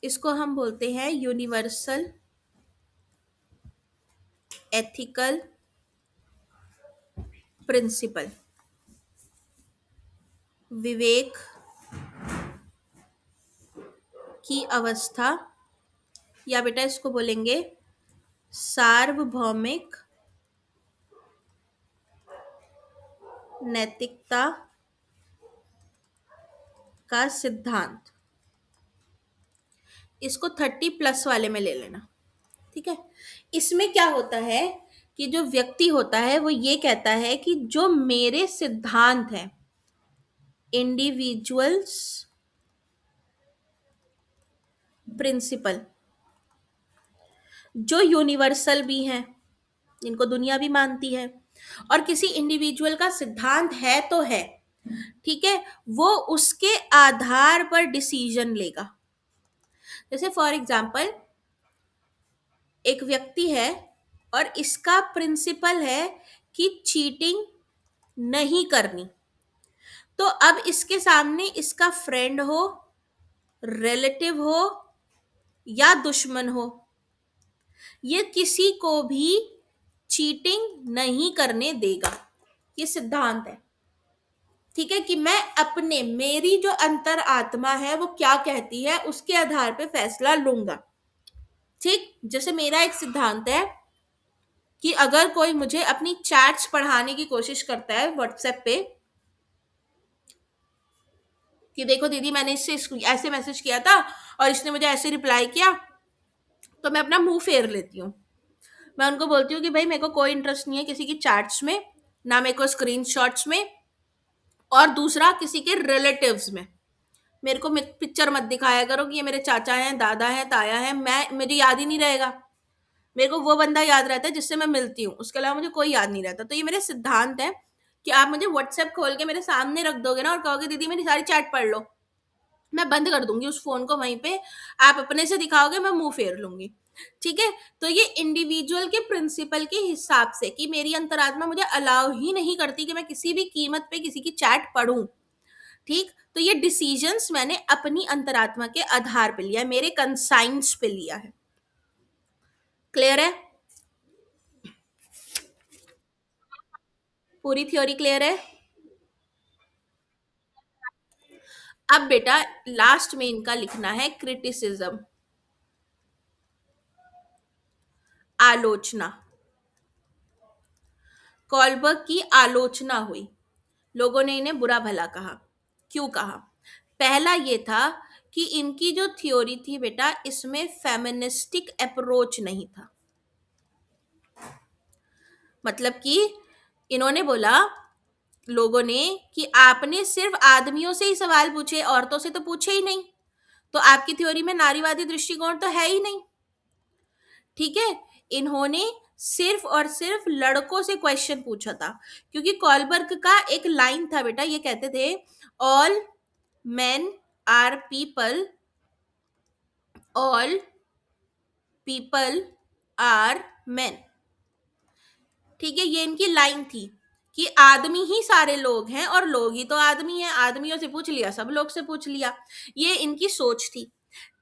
इसको हम बोलते हैं यूनिवर्सल एथिकल प्रिंसिपल, विवेक की अवस्था, या बेटा इसको बोलेंगे सार्वभौमिक नैतिकता का सिद्धांत। इसको 30+ वाले में ले लेना। ठीक है, इसमें क्या होता है कि जो व्यक्ति होता है वो ये कहता है कि जो मेरे सिद्धांत हैं, इंडिविजुअल्स प्रिंसिपल, जो यूनिवर्सल भी हैं, इनको दुनिया भी मानती है, और किसी इंडिविजुअल का सिद्धांत है तो है, ठीक है, वो उसके आधार पर डिसीजन लेगा। जैसे फॉर एग्जाम्पल एक व्यक्ति है और इसका प्रिंसिपल है कि चीटिंग नहीं करनी, तो अब इसके सामने इसका फ्रेंड हो, रिलेटिव हो या दुश्मन हो, ये किसी को भी चीटिंग नहीं करने देगा। ये सिद्धांत है। ठीक है, कि मैं अपने, मेरी जो अंतर आत्मा है वो क्या कहती है उसके आधार पे फैसला लूंगा। ठीक, जैसे मेरा एक सिद्धांत है कि अगर कोई मुझे अपनी चैट्स पढ़ाने की कोशिश करता है व्हाट्सएप पे कि देखो दीदी मैंने इससे ऐसे मैसेज किया था और इसने मुझे ऐसे रिप्लाई किया, तो मैं अपना मुंह फेर लेती हूँ। मैं उनको बोलती हूँ कि भाई मेरे को कोई इंटरेस्ट नहीं है किसी की चैट्स में, ना मेरे को स्क्रीनशॉट्स में, और दूसरा किसी के रिलेटिव्स में। मेरे को पिक्चर मत दिखाया करो कि ये मेरे चाचा हैं, दादा हैं, ताया हैं, मैं, मुझे याद ही नहीं रहेगा। मेरे को वो बंदा याद रहता है जिससे मैं मिलती हूँ, उसके अलावा मुझे कोई याद नहीं रहता। तो ये मेरे सिद्धांत है कि आप मुझे व्हाट्सएप खोल के मेरे सामने रख दोगे ना और कहोगे दीदी मेरी सारी चैट पढ़ लो, मैं बंद कर दूंगी उस फोन को वहीं पे। आप अपने से दिखाओगे, मैं मुंह फेर लूंगी। ठीक है, तो ये इंडिविजुअल के प्रिंसिपल के हिसाब से कि मेरी अंतरात्मा मुझे अलाउ ही नहीं करती कि मैं किसी भी कीमत पे किसी की चैट पढ़ूं। ठीक, तो ये डिसीजंस मैंने अपनी अंतरात्मा के आधार पे लिया है, मेरे कंसाइंस पे लिया है। क्लियर है? पूरी थ्योरी क्लियर है? अब बेटा लास्ट में इनका लिखना है क्रिटिसिज्म, आलोचना। कॉलबर्ग की आलोचना हुई, लोगों ने इन्हें बुरा भला कहा। क्यों कहा? पहला ये था कि इनकी जो थ्योरी थी बेटा, इसमें फेमिनिस्टिक अप्रोच नहीं था। मतलब कि इन्होंने बोला, लोगों ने, कि आपने सिर्फ आदमियों से ही सवाल पूछे, औरतों से तो पूछे ही नहीं, तो आपकी थ्योरी में नारीवादी दृष्टिकोण तो है ही नहीं। ठीक है, इन्होंने सिर्फ और सिर्फ लड़कों से क्वेश्चन पूछा था, क्योंकि कॉलबर्ग का एक लाइन था बेटा, ये कहते थे all men are people, all people are men. ठीक है, ये इनकी लाइन थी कि आदमी ही सारे लोग हैं और लोग ही तो आदमी हैं, आदमियों से पूछ लिया, सब लोग से पूछ लिया। ये इनकी सोच थी।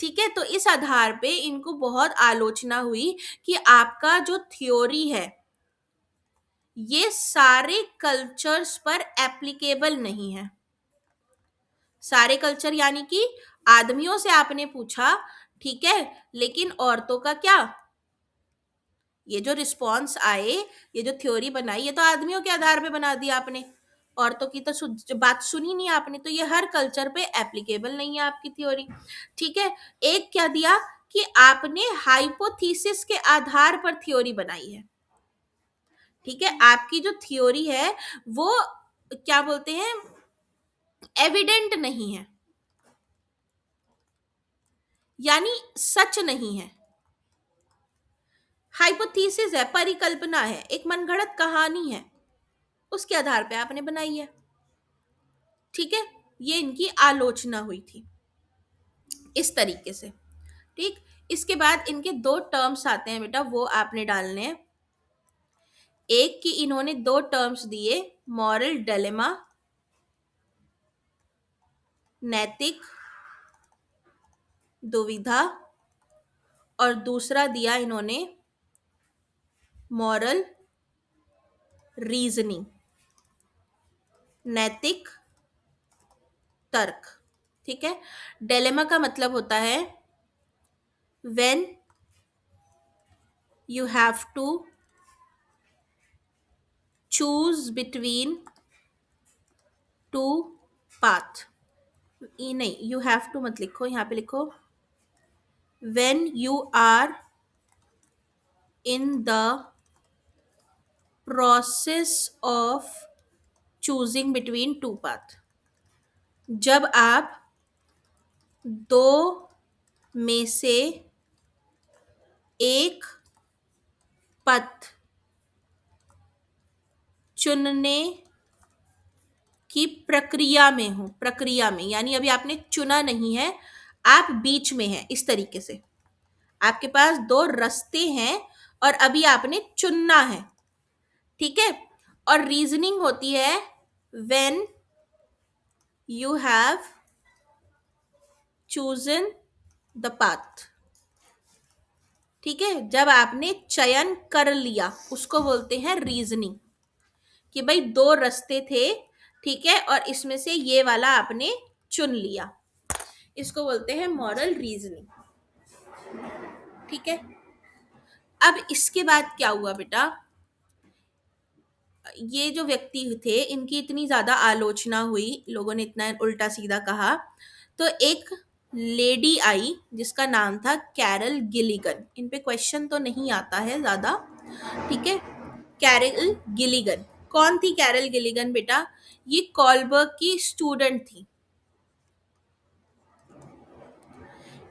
ठीक है, तो इस आधार पे इनको बहुत आलोचना हुई कि आपका जो थ्योरी है ये सारे कल्चर्स पर एप्लीकेबल नहीं है। सारे कल्चर यानी कि आदमियों से आपने पूछा, ठीक है, लेकिन औरतों का क्या? ये जो रिस्पॉन्स आए, ये जो थ्योरी बनाई, ये तो आदमियों के आधार पे बना दिया आपने, औरतों की तो बात सुनी नहीं आपने, तो ये हर कल्चर पे एप्लीकेबल नहीं है आपकी थ्योरी। ठीक है, एक क्या दिया कि आपने हाइपोथेसिस के आधार पर थ्योरी बनाई है। ठीक है, आपकी जो थ्योरी है वो क्या बोलते हैं, एविडेंट नहीं है, यानी सच नहीं है। हाइपोथेसिस है, परिकल्पना है, एक मनगढ़ंत कहानी है, उसके आधार पे आपने बनाई है। ठीक है, ये इनकी आलोचना हुई थी इस तरीके से। ठीक, इसके बाद इनके दो टर्म्स आते हैं बेटा, वो आपने डालने हैं। एक की इन्होंने दो टर्म्स दिए, मॉरल डिलेमा, नैतिक दुविधा, और दूसरा दिया इन्होंने मॉरल रीजनिंग, नैतिक तर्क। ठीक है, डिलेमा का मतलब होता है when you have to choose between two path. नहीं, यू हैव टू मत लिखो, यहां पे लिखो when you are in the process of choosing between two path. जब आप दो में से एक पथ चुनने की प्रक्रिया में हो, प्रक्रिया में यानी अभी आपने चुना नहीं है, आप बीच में हैं, इस तरीके से आपके पास दो रास्ते हैं और अभी आपने चुनना है। ठीक है, और रीजनिंग होती है when you have chosen the path. ठीक है, जब आपने चयन कर लिया उसको बोलते हैं रीजनिंग, कि भाई दो रास्ते थे, ठीक है, और इसमें से ये वाला आपने चुन लिया, इसको बोलते हैं मॉरल रीजनिंग। ठीक है, अब इसके बाद क्या हुआ बेटा, ये जो व्यक्ति थे इनकी इतनी ज्यादा आलोचना हुई, लोगों ने इतना उल्टा सीधा कहा, तो एक लेडी आई जिसका नाम था कैरल गिलिगन। इन पे क्वेश्चन तो नहीं आता है ज्यादा। ठीक है, कैरल गिलिगन कौन थी? कैरल गिलिगन बेटा ये कॉलबर्ग की स्टूडेंट थी।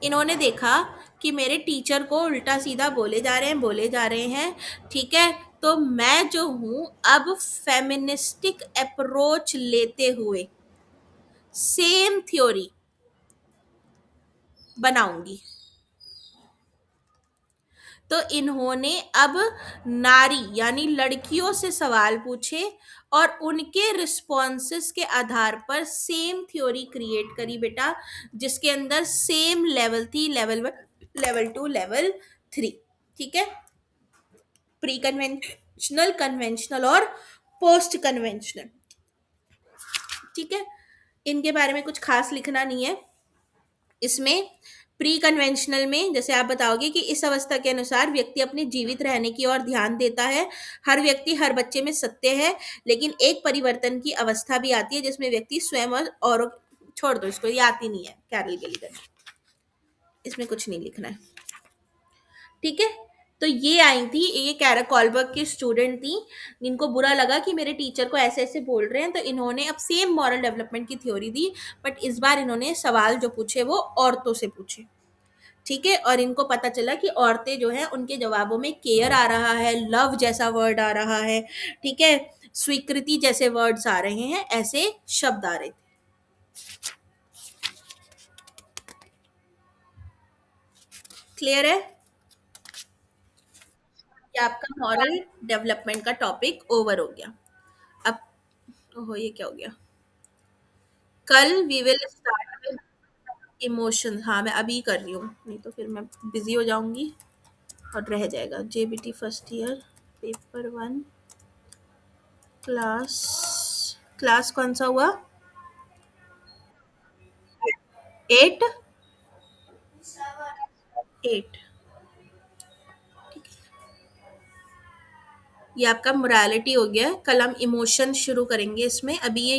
इन्होंने देखा कि मेरे टीचर को उल्टा सीधा बोले जा रहे हैं, बोले जा रहे हैं। ठीक है, तो मैं जो हूं अब फेमिनिस्टिक अप्रोच लेते हुए सेम थ्योरी बनाऊंगी। तो इन्होंने अब नारी यानी लड़कियों से सवाल पूछे और उनके रिस्पॉन्सेस के आधार पर सेम थ्योरी क्रिएट करी बेटा, जिसके अंदर सेम लेवल थी, लेवल 1, लेवल 2, लेवल 3। ठीक है, प्री कन्वेंशनल, कन्वेंशनल और पोस्ट कन्वेंशनल। ठीक है, इनके बारे में कुछ खास लिखना नहीं है इसमें। प्री कन्वेंशनल में जैसे आप बताओगे कि इस अवस्था के अनुसार व्यक्ति अपने जीवित रहने की ओर ध्यान देता है। हर व्यक्ति हर बच्चे में सत्य है, लेकिन एक परिवर्तन की अवस्था भी आती है जिसमें व्यक्ति स्वयं और छोड़ दो इसको, ये आती नहीं है कैरल गिलिगन, इसमें कुछ नहीं लिखना है। ठीक है, तो ये आई थी, ये कैरल कॉलबर्ग की स्टूडेंट थी, इनको बुरा लगा कि मेरे टीचर को ऐसे ऐसे बोल रहे हैं, तो इन्होंने अब सेम मॉरल डेवलपमेंट की थ्योरी दी, बट इस बार इन्होंने सवाल जो पूछे वो औरतों से पूछे। ठीक है, और इनको पता चला कि औरतें जो हैं उनके जवाबों में केयर आ रहा है, लव जैसा वर्ड आ रहा है, ठीक है, स्वीकृति जैसे वर्ड्स आ रहे हैं, ऐसे शब्द आ रहे थे। क्लियर है? ये आपका मॉरल डेवलपमेंट का टॉपिक ओवर हो गया। अब ओहो, ये क्या हो गया? कल we will start with emotion. हाँ, मैं अभी कर रही हूँ, नहीं तो फिर मैं बिजी हो जाऊंगी और रह जाएगा। JBT first year paper 1 class, class कौन सा हुआ? 8, 8। ये आपका मोरालिटी हो गया। कल हम इमोशन शुरू करेंगे इसमें। अभी ये